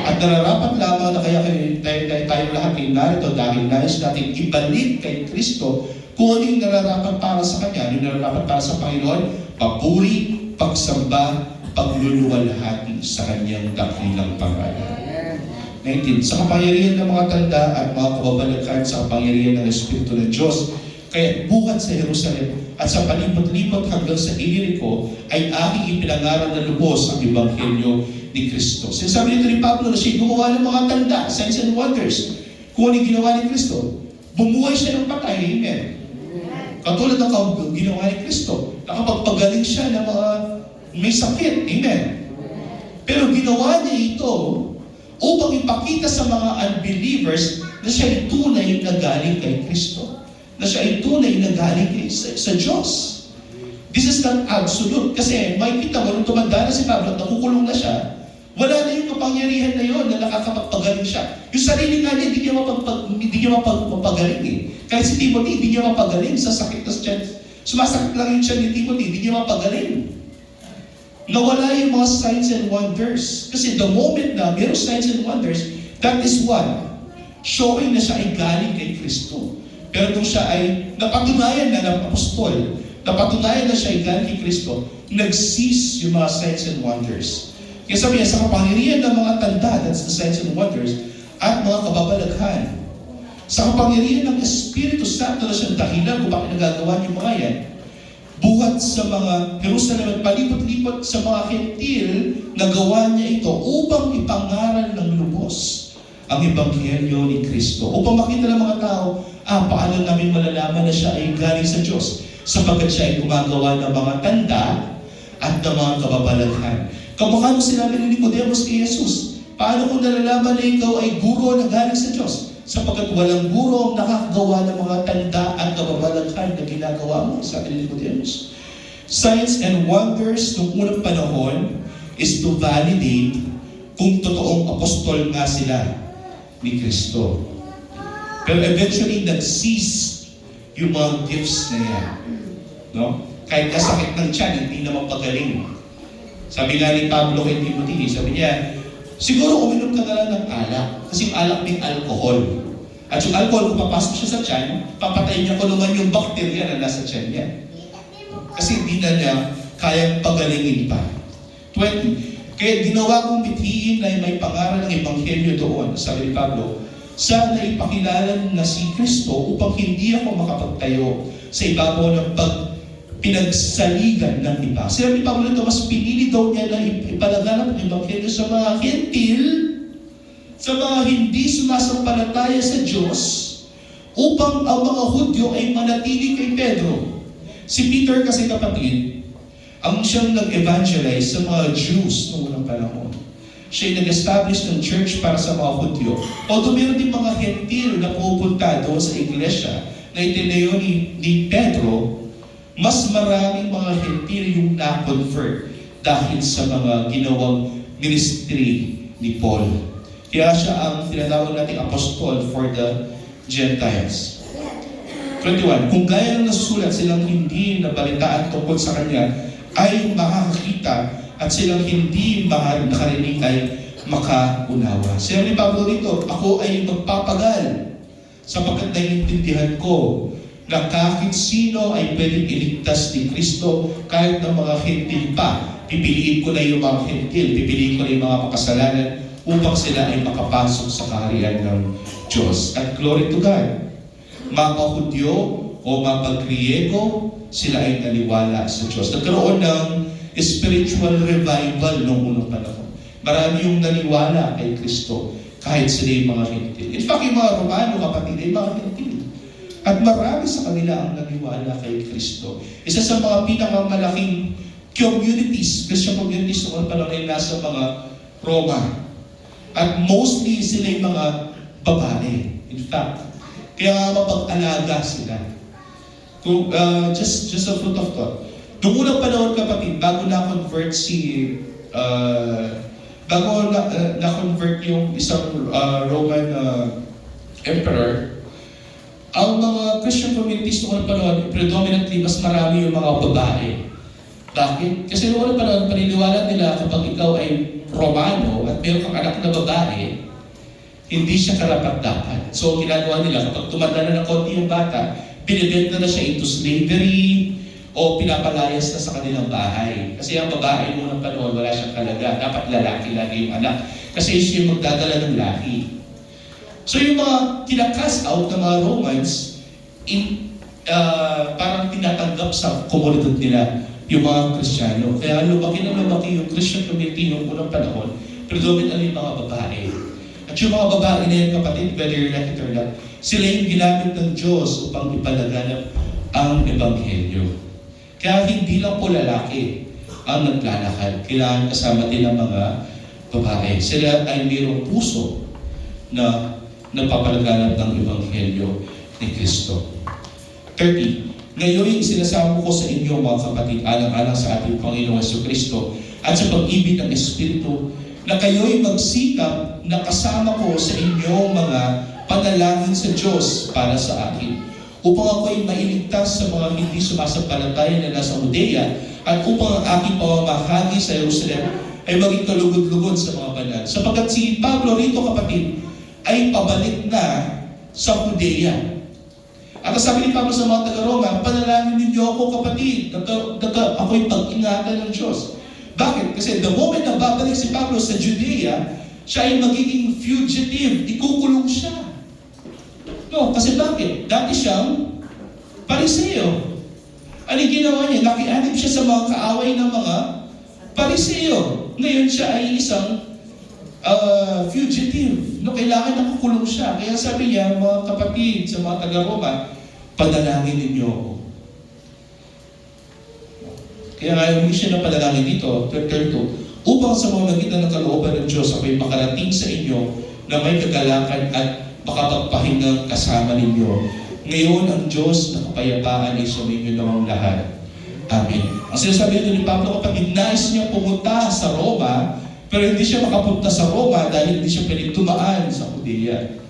At nararapat lamang na kaya tayo lahat ay narito dahil nais natin ibalik kay Kristo kung ano yung nararapat para sa Kanya, yung nararapat para sa Panginoon, papuri, pagsamba, pagluluwalhati sa Kanyang dakilang pangalan. 19. Sa kapangyarihan ng mga tanda at mga kababalaghan sa kapangyarihan ng Espiritu ng Diyos, kaya buhat sa Jerusalem at sa palipot-lipot hanggang sa Illyricum ay aking ipinangaral na lubos ang Ebanghelyo ni Kristo. Sinasabi nito ni Pablo na siya gumawa ng mga tanda, signs and wonders. Kung ano yung ginawa ni Kristo, bumuhay siya ng patay. Amen. Katulad ng ginawa ni Kristo, nakapagpagaling siya ng mga may sakit. Amen. Pero ginawa niya ito upang ipakita sa mga unbelievers na siya ay tunay na galing kay Kristo. Na siya ay tunay na galing sa Diyos. This is not absolute. Kasi makikita mo, nung tumanda na si Pablo at nakukulong na siya, wala na yung kapangyarihan na yun na nakakapagpagaling siya. Yung sarili nga niya, hindi niya mapagaling eh. Kahit si Timothy, hindi niya mapagaling sa sakit na siya. Sumasakit lang yung siya ni Timothy, hindi niya mapagaling. Nawala yung mga signs and wonders. Kasi the moment na mayroong signs and wonders, that is what? Showing na siya ay galing kay Kristo. Pero kung siya ay napatunayan na ng apostol, napatunayan na siya ay galing kay Kristo, nag-cease yung mga signs and wonders. Kaya sabi niya, sa kapangyarihan ng mga tanda, that's the signs and wonders, at mga kababalaghan, sa kapangyarihan ng Espiritu Santo na siyang dahilan kung bakit nagagawa niyo mga yan, buhat sa mga Jerusalem at palipot-lipot sa mga Hentil, nagawa niya ito upang ipangaral ng lubos ang Ebanghelyo ni Kristo. Upang makita ng mga tao, paano namin malalaman na siya ay galing sa Diyos? Sapagkat siya ay gumagawa ng mga tanda at ng mga kababalaghan. Kamukha mo sinabi ni Nicodemus kay Jesus, paano kung nalalaman na ikaw ay guro na galing sa Diyos? Sapagkat walang guro ang nakakagawa ng mga tanda at kababalaghan na ginagawa mo, sabi ni Nicodemus. Signs and wonders noong unang panahon is to validate kung totoong apostol nga sila ni Kristo. Pero eventually, nag-cease yung mga gifts na yan. No? Kahit kasakit ng tiyan, hindi na mapagaling. Sabi nga ni Pablo kay Timothy, sabi niya, siguro uminom ka na lang ng alak. Kasi yung alak may alcohol. At yung alcohol, kung papasok siya sa tiyan, papatayin niya kung naman yung bacteria na nasa tiyan niya. Kasi hindi na niya kayang pagalingin pa. 20. Kaya ginawa kong mithiin na may pangaral ng Ebanghelyo doon, sabi ni Pablo, sana ipakilala na si Kristo upang hindi ako makapagtayo sa ibabaw ng pinagsaligan ng iba. Sabi ni Pablo ito, mas pinili daw niya na ipalaganap ang Ebanghelyo sa mga Hentil, sa mga hindi sumasampalataya sa Diyos, upang ang mga Hudyo ay manatili kay Pedro. Si Peter kasi kapatid, ang siyang nag-evangelize sa mga Jews noong unang panahon. Siya ay nag-establish ng church para sa mga Hudyo. Although meron din mga Hentil na pupunta doon sa iglesia na itinayo ni Pedro, mas maraming mga Hentil yung na-convert dahil sa mga ginawang ministry ni Paul. Kaya siya ang tinatawag nating apostol for the Gentiles. 21. Kung gaya ng nasusulat silang hindi nabalitaan tungkol sa Kanya, ay makakakita at silang hindi nakarinig ay makaunawa. Sabi ni Pablo dito, ako ay magpapagal sapagkat naiintindihan ko na kahit sino ay pwedeng iligtas ni Kristo kahit ng mga Hentil pa. Pipiliin ko na yung mga Hentil, pipiliin ko na yung mga makasalanan upang sila ay makapasok sa kaharian ng Diyos. At glory to God. Mga Hudyo, o mapag-Griego, sila ay naniwala sa Diyos. Nagkaroon ng spiritual revival noong unang panahon. Marami yung naniwala kay Kristo kahit sila yung mga Hintil. In fact, yung mga Romano kapatid ay mga Hintil. At marami sa kanila ang naniwala kay Kristo. Isa sa mga pinakamalaking communities, Christian communities noong panahon ay nasa mga Roma. At mostly sila yung mga babae. In fact, kaya mapag-alaga sila. Kung, just a fruit of thought. Noong unang panahon kapatid, bago na-convert na-convert yung isang Roman emperor, ang mga Christian communities noong unang panahon, predominantly mas marami yung mga babae. Bakit? Kasi noong unang panahon, paniniwala nila kapag ikaw ay Romano at meron kang anak na babae, hindi siya karapat-dapat. So, ginagawa nila, kapag tumanda na ng konti yung bata, binibenta na siya into slavery o pinapalayas na sa kanilang bahay. Kasi ang babae mo ng panahon, wala siyang kalaga. Dapat lalaki lagi yung anak. Kasi siya yung magdadala ng lahi. So, yung mga kinakas out ng mga Romans, parang tinatanggap sa komunidad nila yung mga Kristiyano. Kaya lumaki yung Christian community noong unang panahon, predominantly yung mga babae. At yung mga babae na yan, kapatid, whether you like it or not, sila yung ginamit ng Diyos upang ipalaganap ang Ebanghelyo. Kaya hindi lang po lalaki ang naglalakad. Kailangan kasama din ang mga babae. Sila ay mayroong puso na nagpapalaganap ng Ebanghelyo ni Kristo. 30. Ngayon, sinasamo ko sa inyo mga kapatid, alang-alang sa ating Panginoong Jesucristo at sa pag-ibig ng Espiritu, na kayo'y magsikap na kasama ko sa inyong mga panalangin sa Diyos para sa akin, upang ako'y mailigtas sa mga hindi sumasampalataya na nasa Judea at upang ang aking pamamahagi sa Jerusalem ay maging kalugod-lugod sa mga banal. Sapagkat si Pablo rito kapatid ay pabalik na sa Judea. At sabi ni Pablo sa mga taga-Roma, panalangin ninyo ako kapatid, ako'y pag-ingatan ng Diyos. Bakit? Kasi the moment na babalik si Pablo sa Judea, siya ay magiging fugitive, ikukulong siya. No, kasi bakit? Dati siyang Pariseo. Ano ginawa niya? Nakianib siya sa mga kaaway ng mga Pariseo. Ngayon siya ay isang fugitive. No, kailangan nakukulong siya. Kaya sabi niya, mga kapatid sa mga taga-Roma, panalangin ninyo ako. Kaya nga hindi siya napanalangin dito, 32, upang sa mga magitan ng kalooban ng Diyos ako'y makarating sa inyo na may kagalakan at makapagpahingang kasama ninyo. Ngayon ang Diyos na kapayapaan ay suminyo namang lahat. Amen. Ang sinasabi nito ni Pablo, kapag nais niya pumunta sa Roma, pero hindi siya makapunta sa Roma dahil hindi siya pwedeng tumaan sa Judea.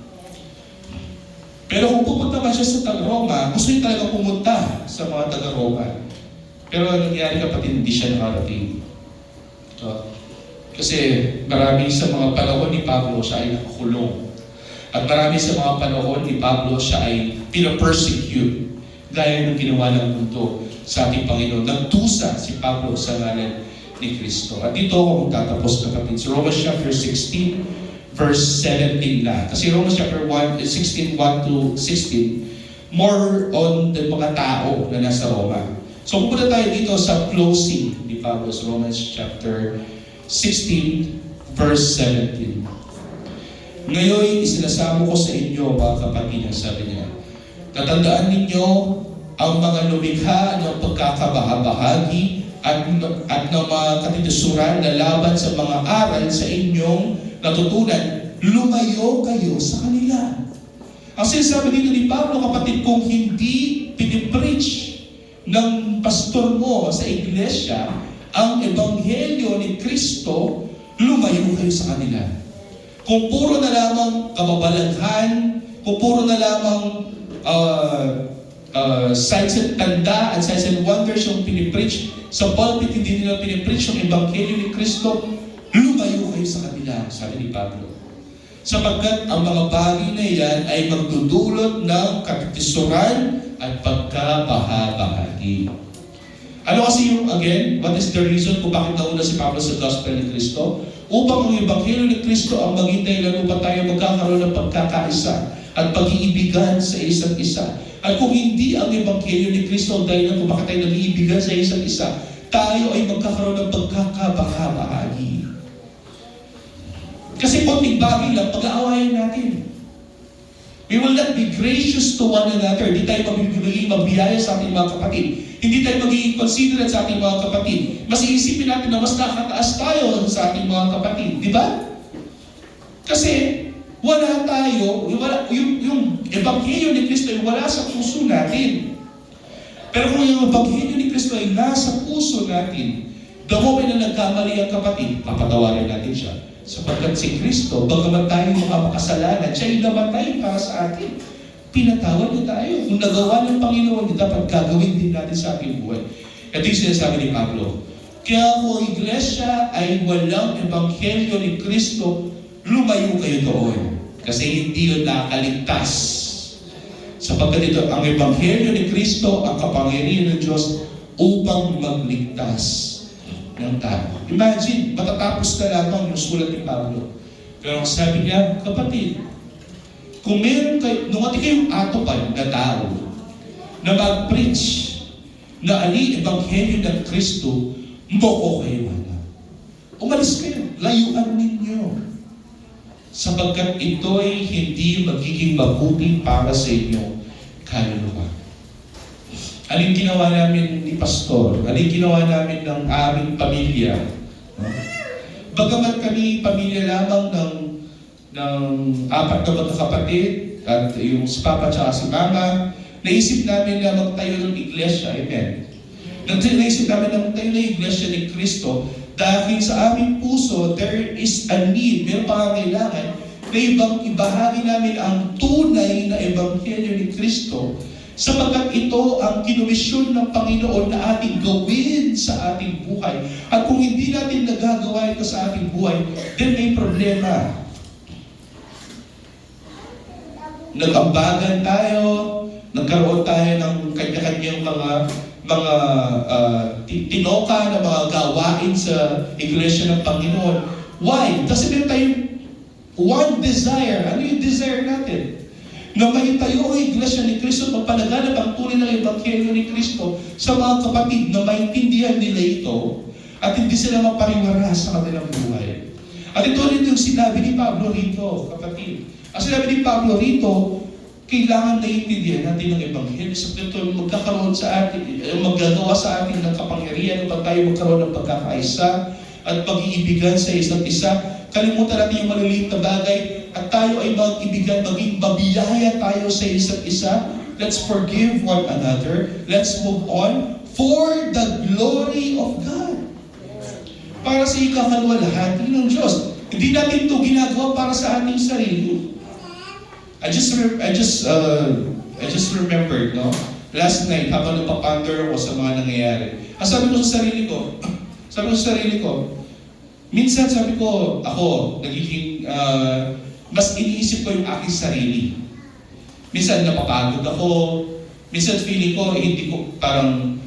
Pero kung pupunta man siya sa taga-Roma, gusto niya talaga pumunta sa mga taga-Roma. Pero nangyari kapatid, hindi siya nakarating. Kasi marami sa mga panahon ni Pablo siya ay nakakulong. At marami sa mga panahon ni Pablo siya ay pinapersecute gaya ng ginawa ng mundo sa ating Panginoon. Nagtusa si Pablo sa ngalan ni Kristo. At dito ako magtatapos kapatid. So Romans chapter 16, verse 17 na. Kasi Romans chapter 16, 1 to 16, more on the mga tao na nasa Roma. So pupunta tayo dito sa closing ni Pablo sa Romans chapter 16, verse 17. Ngayon, isinasamo ko sa inyo, mga kapatid, sabi niya, tatandaan ninyo ang mga lumikha ng pagkakabahabahagi at ng mga katitisuran na laban sa mga aral sa inyong natutunan, lumayo kayo sa kanila. Ang sinasabi dito ni Pablo, kapatid, kung hindi pinipreach ng pastor mo sa iglesia ang ebanghelyo ni Kristo, lumayo kayo sa kanila. Kung puro na lamang kababalaghan, kung puro na lamang signs and tanda at signs and wonders yung pinipreach sa pulpit, hindi nila pinipreach yung ebanghelyo ni Kristo, lumayo kayo sa kanila, sabi ni Pablo. Sapagkat ang mga bagay na yan ay magdudulot ng katitisuran at pagkabahabahagi. Ano kasi yung, again, what is the reason kung bakit nauna si Pablo sa gospel ni Kristo? Upang ang ebanghelyo ni Kristo ang maging dahilan upang tayo magkakaroon ng pagkakaisa at pag-iibigan sa isa't isa. At kung hindi ang Ebanghelyo ni Kristo ang dahilan kung bakit tayo nag-iibigan sa isa't isa, tayo ay magkakaroon ng pagkakabaka-bahagi. Kasi konting bagay lang, pag-aawayan natin. We will not be gracious to one another. Hindi tayo magiging mabiyaya sa ating mga kapatid. Hindi tayo magiging considerate sa ating mga kapatid. Mas iisipin natin na mas nakataas tayo sa ating mga kapatid. Di ba? Kasi wala tayo, yung Ebanghelyo ni Kristo ay wala sa puso natin. Pero kung yung Ebanghelyo ni Kristo ay nasa puso natin, the moment na nagkamali ang kapatid, papatawarin natin siya. Sapagkat si Kristo, bagamat tayo mga makasalanan, siya'y namatay para sa atin. Pinatawad niya tayo. Kung nagawa ng Panginoon, dapat gagawin din natin sa ating buhay. Ito yung sinasabi ni Pablo. Kaya kung iglesia ay walang Ebanghelyo ni Kristo, lumayo kayo doon. Kasi hindi yun nakaligtas. Sapagkat ito, ang Ebanghelyo ni Kristo, ang kapangyarihan ng Diyos upang magligtas ng tao. Imagine, matatapos na lamang yung sulat ni Pablo. Pero ang sabi niya, kapatid, kung meron kayo, nung ati kayong atopan na tao, na mag-preach, na ali Ebanghelyo ng Kristo, moko kayo na. Umalis kayo, layuan ninyo. Sapagkat ito'y hindi magiging mabuti para sa inyong kaluluwa. Aling ginawa namin ni Pastor, aling ginawa namin ng aming pamilya. No? Bagamat kami pamilya lamang ng 4 na magkakapatid, at yung si Papa at si Mama, naisip namin na magtayo ng iglesia. Amen. Naisip namin na magtayo ng iglesia ni Kristo dahil sa aming puso, there is a need, meron pangangailangan na ibahagi namin ang tunay na Ebanghelyo ni Kristo sapagkat ito ang kinomisyon ng Panginoon na ating gawin sa ating buhay. At kung hindi natin nagagawa ito sa ating buhay, then may problema. Nag-ambagan tayo, nagkaroon tayo ng kanya-kanyang mga tinoka na mga gawain sa iglesia ng Panginoon. Why? Kasi meron tayong one desire. Ano yung desire natin? Na may tayo ang iglesia ni Kristo, magpalaganap ang tunay ng Ebanghelyo ni Kristo sa mga kapatid na maintindihan nila ito at hindi sila mapariwara sa kanilang buhay. At ito rin yung sinabi ni Pablo rito, kapatid. Ang sinabi ni Pablo rito, kailangan naiintindihan natin ang Ebanghelyo sa ito magkakaroon sa atin, magagawa sa atin ng kapangyarihan upang tayo magkaroon ng pagkakaisa at pag-iibigan sa isa't isa. Kalimutan natin yung maliliit na bagay at tayo ay mag-ibigan, maging mabiyaya tayo sa isa't isa. Let's forgive one another. Let's move on for the glory of God. Para sa ikakalwalhati ng Diyos. Hindi natin ito ginagawa para sa ating sarili. I just remembered, no? Last night, habang napaponder ako sa mga nangyayari. Sabi ko sa sarili ko, minsan sabi ko, ako, nagiging, mas iniisip ko yung aking sarili. Minsan napapagod ako, minsan feeling ko, hindi ko, parang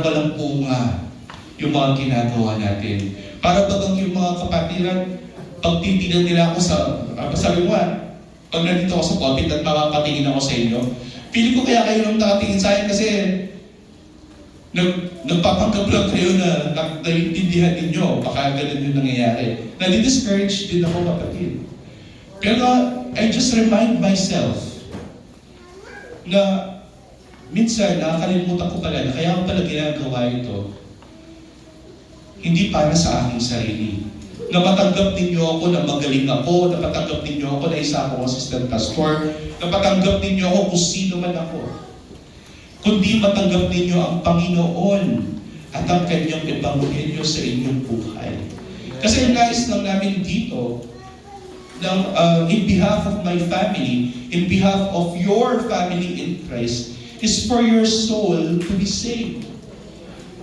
walang bunga yung mga ginagawa natin. Para bagang yung mga kapatiran, pag titignan nila ako sabi mo pag nandito ako sa pulpit at mapapatingin ako sa inyo, feeling ko kaya kayo nang nakatingin sa akin kasi nagpapanggap lang kayo na naiintindihan ninyo, baka ganun yung nangyayari. Nadi-discourage din ako, kapatid. Pero I just remind myself na minsan nakakalimutan ko pala na kaya ko pala ginagawa ito hindi para sa aking sarili. Na matanggap ninyo ako na magaling ako, na matanggap ninyo ako na isa akong assistant pastor, na matanggap ninyo ako kung sino man ako. Kundi matanggap ninyo ang Panginoon at ang kanyang Ebanghelyo sa inyong buhay. Kasi nais lang namin dito, in behalf of my family, in behalf of your family in Christ, is for your soul to be saved.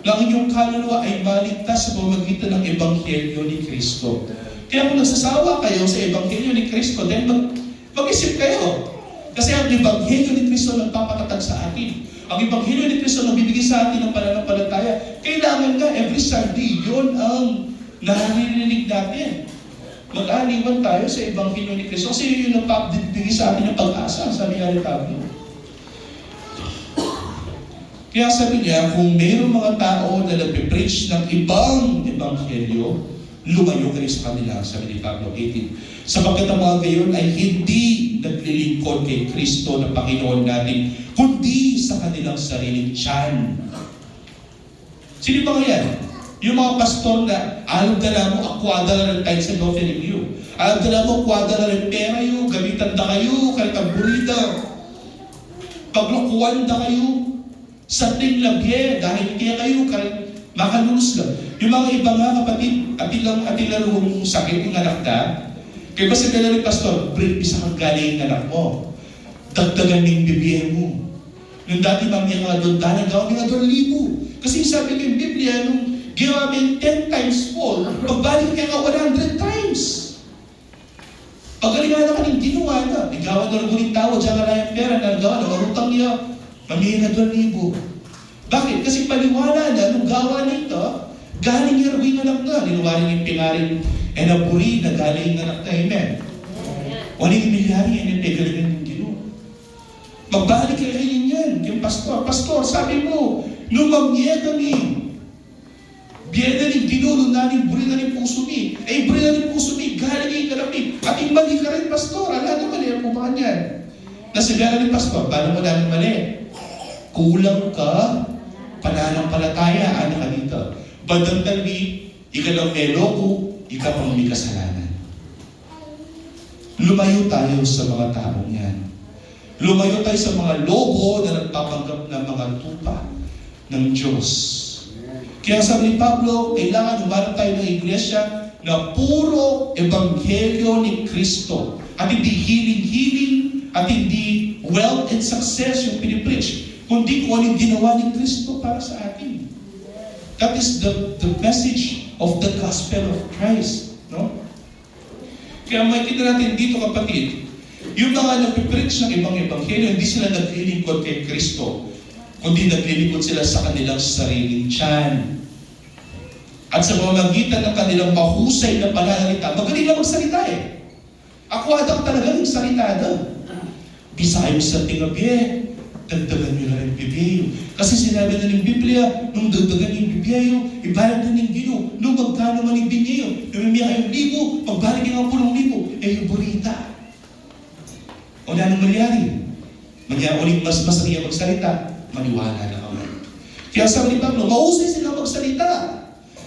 Na inyong kaluluwa ay maligtas sa pamamagitan ng Ebanghelyo ni Kristo. Kaya kung nagsasawa kayo sa Ebanghelyo ni Kristo, then mag-isip kayo. Kasi ang Ebanghelyo ni Kristo nagpapatatag sa atin. Ang Ebanghelyo ni Kristo nagbibigay sa atin ng pananampalataya. Kailangan nga every Sunday, yun ang naririnig natin. Mag-aliwan tayo sa Ebanghelyo ni Kristo. Kasi yun yung nagpapabigay sa atin ng pag-asa, sabi nga ni Pablo. Kaya sabi niya, kung mayroong mga tao na nagpipreach ng ibang ebanghelyo, lumayo kayo sa kanila, sabi ni Pablo 18. Sapagkat ang mga gayon ay hindi naglilingkod kay Kristo na Panginoon natin, kundi sa kanilang sariling tiyan. Sino ba yan? Yung mga pastor na alam na mo, akwada na ng tithes and offering you. Alam na mo, akwada na ng pera you, gamitan na kayo, kalitang burida. Paglukuan na kayo, sa tinglagye, dahil kaya kayo, makalulus lang. Yung mga iba nga kapatid, atilarong sakit yung anak na, kaya ba sabi na rin, pastor, bring isa kang galing yung anak mo. Dagdagan ng bibiyan mo. Nung dati mamaya nga doon, dahil gawin nga doon 1,000. Kasi sabi ko yung Biblia, nung ginawa mo 10 times full, pagbalik kaya ka 100 times. Pagalingan na ka ng ginawa na, igawa na rin tao, diyan ka na yung pera, nagawa na, marutang niya, mamaya na doon 1,000. Bakit? Kasi paliwala na, nung gawa nito, galing yung rin anak na, linuwarin yung pingaring enaburi na galing yung anak na, amen. Waling milyari, yan yung tegaling yung ginawa. Magbalik kayo yan, yung pastor. Pastor, sabi mo, lumamye kami. Biyeda ni ginulo na ni buri na ni puso ni. Eh, buri na ni puso ni, galing yung karapi. At yung mali ka rin, pastor. Ala na mali, ang pumakan yan. Nasigara ni pastor, paano mo namin mali? Kulang ka, pananampalataya, ano ka dito. Bandang talbi, ika lang may loko, ika pang may kasalanan. Lumayo tayo sa mga taong yan. Lumayo tayo sa mga lobo na nagpapanggap ng mga tupa ng Diyos. Kaya sabi ni Pablo, kailangan humanap tayo ng iglesia na puro ebanghelyo ni Kristo. At hindi healing, at hindi wealth and success yung pinipreach, kundi kung anong ginawa ni Kristo para sa atin. That is the message of the gospel of Christ. No? Kaya makikita natin dito, kapatid, yung mga nagpipreach ng ibang ebanghelyo, hindi sila naglilingkod kay Kristo, kundi naglilingkod sila sa kanilang sariling tiyan. At sa pamamagitan ng kanilang mahusay na pananalita, magaling na magsalita eh. Akwada ka talaga ng salita doon. Bisayo sa tingabi, dagdagan nyo na rin bibiyayo. Kasi sinabi na ng Biblia, nung dagdagan yung bibiyayo, ibalag na ng Gino. Nung magkano man yung binyayo, yung may kayong 1,000, magbalik yung 10,000, eh yung burita. O na anong mangyari? Ulit mas masaya magsalita, maniwala na kami. Kaya sabi ni Pablo, mahusay sila magsalita.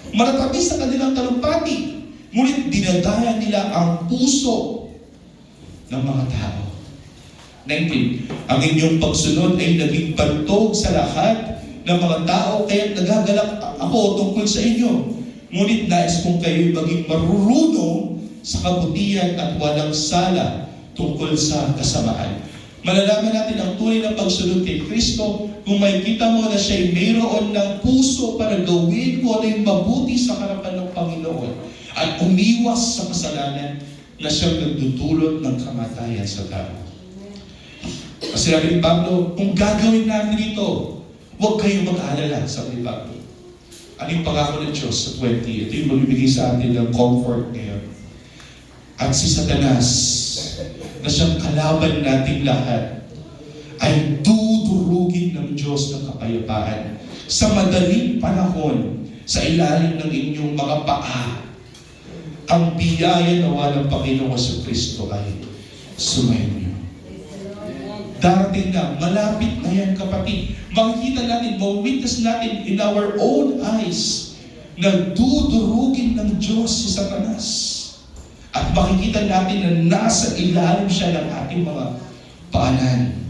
Maratabi sa kanilang talumpati. Ngunit dinadaya nila ang puso ng mga tao. 19. Ang inyong pagsunod ay naging bantog sa lahat ng mga tao, kaya nagagalak ako tungkol sa inyo. Ngunit nais kong kayo'y maging marurunong sa kabutihan at walang sala tungkol sa kasamaan. Malalaman natin ang tunay na pagsunod kay Kristo kung makikita mo na siya'y mayroon ng puso para gawin kung ano yung mabuti sa harapan ng Panginoon at umiwas sa kasalanan na siyang nagdudulot ng kamatayan sa tao. Kasi sabi ni Pablo, kung gagawin natin ito, huwag kayong mag-alala, sabi ni Pablo. Ano yung pangako ng Diyos sa 20? Ito yung magbibigay sa atin ng comfort ngayon. At si Satanas, na siyang kalaban nating lahat, ay dudurugin ng Diyos ng kapayapaan sa madaling panahon sa ilalim ng inyong mga paa. Ang biyaya nawa ng Panginoon sa Kristo ay sumayin niyo. Darating na, malapit na yan, kapatid. Makikita natin, mawitness natin in our own eyes na dudurugin ng Diyos si Satanas. At makikita natin na nasa ilalim siya ng ating mga paanan.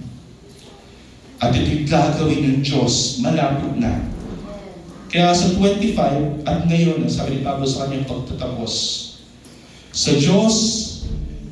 At ito'y gagawin ng Diyos, malapit na. Kaya sa 25, at ngayon, sabi ni Pablo sa kanyang pagtatapos, sa Diyos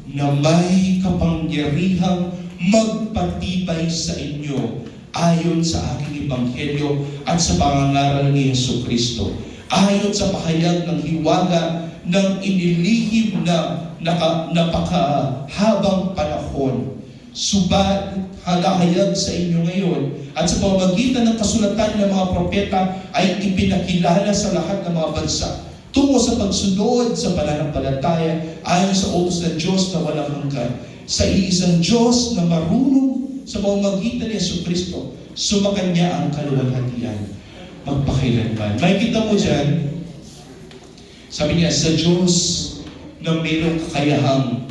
na may kapangyarihang magpatibay sa inyo ayon sa aking ebanghelyo at sa pangangaral ni Jesucristo, ayon sa pahayag ng hiwaga ng inilihim na napakahabang panahon. Subalit halahayag sa inyo ngayon at sa pamamagitan ng kasulatan ng mga propeta ay ipinakilala sa lahat ng mga bansa tungo sa pagsunod sa pananampalataya ayon sa utos ng Diyos na walang hanggan, sa iisang Diyos na marunong sa pamamagitan ni Jesucristo sumakanya ang kaluwalhatian magpakailanman. Makikita mo dyan, sabi niya, sa Diyos na mayroong kakayahang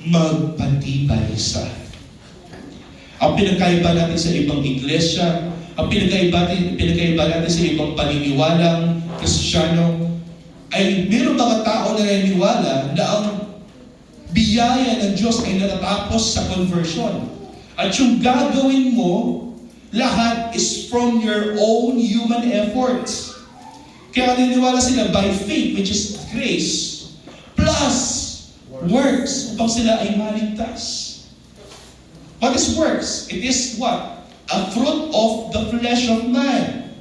magpatibay sa atin. Ang pinagkaiba natin sa ibang iglesia, ang pinagkaiba natin sa ibang paniniwalang Kristiyano, ay mayroong mga tao na naniniwala na ang biyaya ng Diyos ay natatapos sa conversion. At yung gagawin mo, lahat is from your own human efforts. Kaya naniniwala sila by faith, which is grace, plus works, upang sila ay maligtas. What is works? It is what? A fruit of the flesh of man.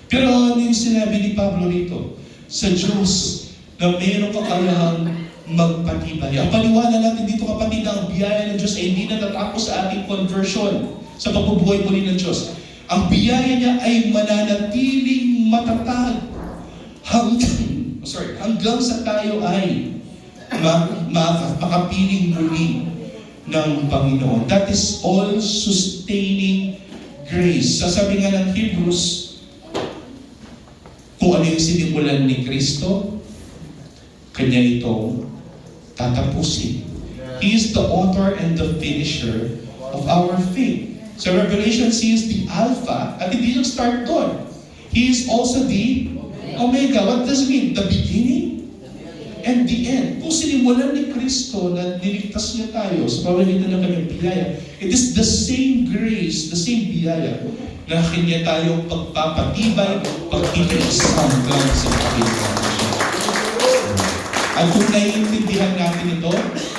Pero ano yung sinabi ni Pablo rito? Sa Diyos na mayroong kakayahang magpatibay. Ang paniwala natin dito, kapatid, ang biyaya ng Diyos ay hindi natatapos sa ating conversion, sa pagbubuhay muli ng Diyos. Ang biyaya niya ay mananatiling matatag hanggang sa tayo ay makapiling muli ng Panginoon. That is all sustaining grace. Sasabi nga ng Hebrews, kung ano yung sinimulan ni Kristo, kanya itong tatapusin. He is the author and the finisher of our faith. Sa Revelation, He is the Alpha, at hindi yung start doon. He is also the Omega. What does it mean? The beginning and the end. Kung sinimulan ni Kristo na niligtas niya tayo sa pamamagitan ng kanyang biyaya, it is the same grace, the same biyaya na kanya tayo pagpapatibay, pagtitiis hanggang sa pagkakita. At kung naiintindihan natin ito,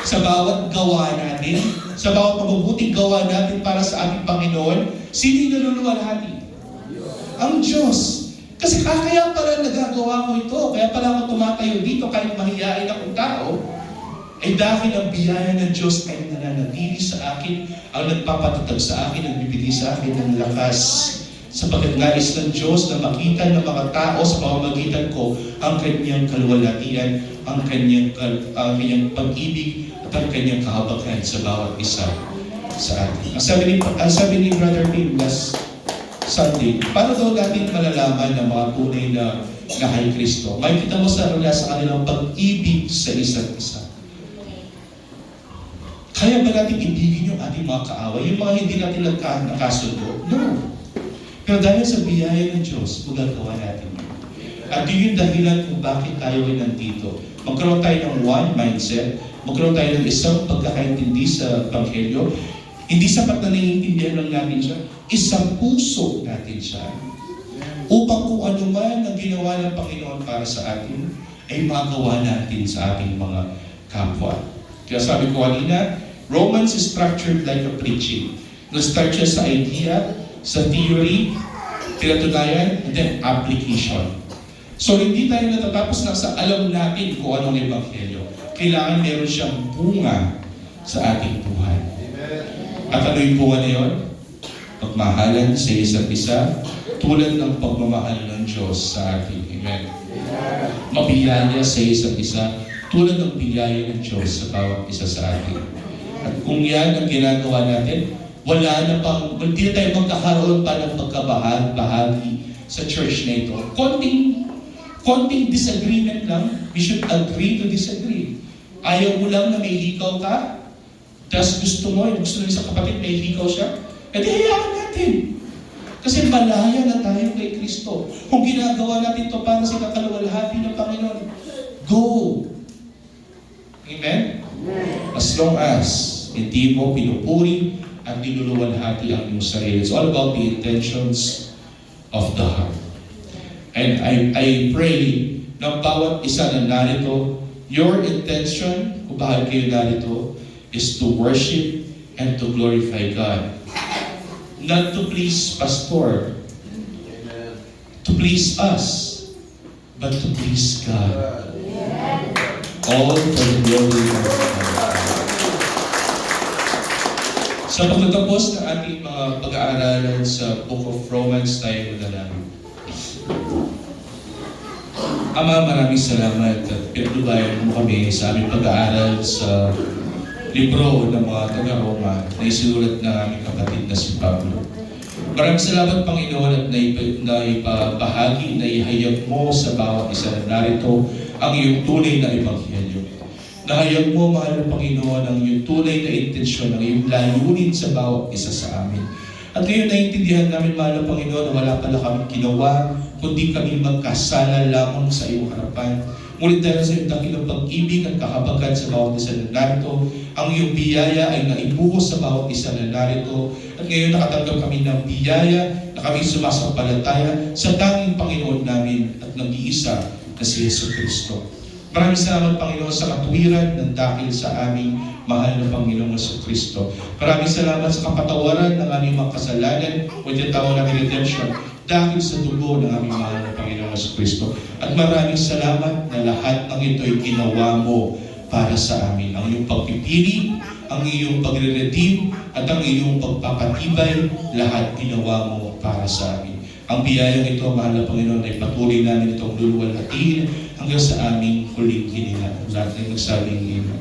sa bawat gawa natin, sa bawat mabubuting gawa natin para sa ating Panginoon, sino yung naluluwalhati? Ang Diyos. Kasi kaya pala nagagawa ko ito, kaya pala ako tumatayo dito kahit mahihain akong tao, ay dahil ang biyaya ng Diyos ay nananatili sa akin, ang nagpapatatag sa akin, nagbibigay sa akin ng lakas. Sapagkat nais ng Diyos na makita ng mga tao sa pamamagitan ko ang kanyang kaluwalhatian, ang kanyang pag-ibig at ang kanyang kahabaghan sa bawat isa sa atin. Ang sabi ni Brother Pim last Sunday, paano daw natin malalaman ng mga tunay na kay Kristo? Makikita mo sa kanilang pag-ibig sa isa't isa. Kaya ba natin ibigin yung ating mga kaaway, yung mga hindi natin nakasundo? No. Pero dahil sa biyaya ng Diyos, magagawa natin yun. At yun yung dahilan kung bakit tayo ay nandito. Magkaroon tayo ng one mindset, magkaroon tayo ng isang pagkakaintindi sa Ebanghelyo. Hindi sapat na naiintindihan lang natin siya, isang puso natin siya. Upang kung ano man ang ginawa ng Panginoon para sa atin, ay magawa natin sa ating mga kapwa. Kaya sabi ko kanina, Romans is structured like a preaching. Na-start siya sa idea, sa theory, pinatunayan, and then application. So hindi tayo natatapos na sa alam natin kung anong Ebanghelyo. Kailangan meron siyang bunga sa ating buhay. At ano yung bunga na yun? Pagmahalan sa isa't isa, tulad ng pagmamahal ng Diyos sa atin. Amen. Mabiyaya sa isa't isa, tulad ng biyaya ng Diyos sa bawat isa sa atin. At kung yan ang ginagawa natin, hindi na tayo magkakaroon pa ng pagkabahagi sa church na ito. Konting disagreement lang, we should agree to disagree. Ayaw mo lang na may hikaw ka, tapos gusto mo sa kapatid may hikaw siya, edi hayaan natin. Kasi malaya na tayo kay Kristo. Kung ginagawa natin ito para sa kakaluwalhati ng Panginoon, go! Amen? As long as hindi mo pinupuri at niluluwalhati ang iyong sarili. It's all about the intentions of the heart. And I pray na bawat isa na narito, your intention, kung bakit kayo narito, is to worship and to glorify God. Not to please pastor, to please us, but to please God. All for the glory of God. Sa pagtatapos ng ating mga pag-aaralan sa Book of Romans, tayo madalangin. Ama, maraming salamat at pinaglubayan mo kami sa aming pag-aaral sa libro ng mga taga-Roma na isinulat ng aming kapatid na si Pablo. Maraming salamat, Panginoon, at naipabahagi, naihayag mo sa bawat isa na narito ang iyong tunay na ebanghelyo. Nahayag mo, mahal na Panginoon, ang iyong tunay na intensyon, ang iyong layunin sa bawat isa sa amin. At ngayon naiintindihan namin, mahal na Panginoon, na wala pala kami ginawa, kundi kami magkasala lamang sa iyong harapan. Ngunit dahil sa iyong dakilang pag-ibig at kahabagan sa bawat isa na narito, ang iyong biyaya ay naibuhos sa bawat isa na narito. At ngayon nakatanggap kami ng biyaya na kami sumasampalataya sa tanging Panginoon namin at nag-iisa na si Jesucristo. Maraming salamat, Panginoon, sa katuwiran ng dakil sa aming mahal na Panginoong Jesucristo. Maraming salamat sa kapatawaran ng aming mga kasalanan o tinatawag namin redemption dahil sa dugo ng aming mahal na Panginoong Jesucristo. At maraming salamat na lahat ng ito ay ginawa mo para sa amin. Ang iyong pagpipili, ang iyong pagre-redeem, at ang iyong pagpapatibay, lahat ginawa mo para sa amin. Ang biyayang ito, mahal na Panginoon, ay patuloy namin itong luluwalhatiin hanggang sa aming huling hininga. Lahat ay nagsabing amen.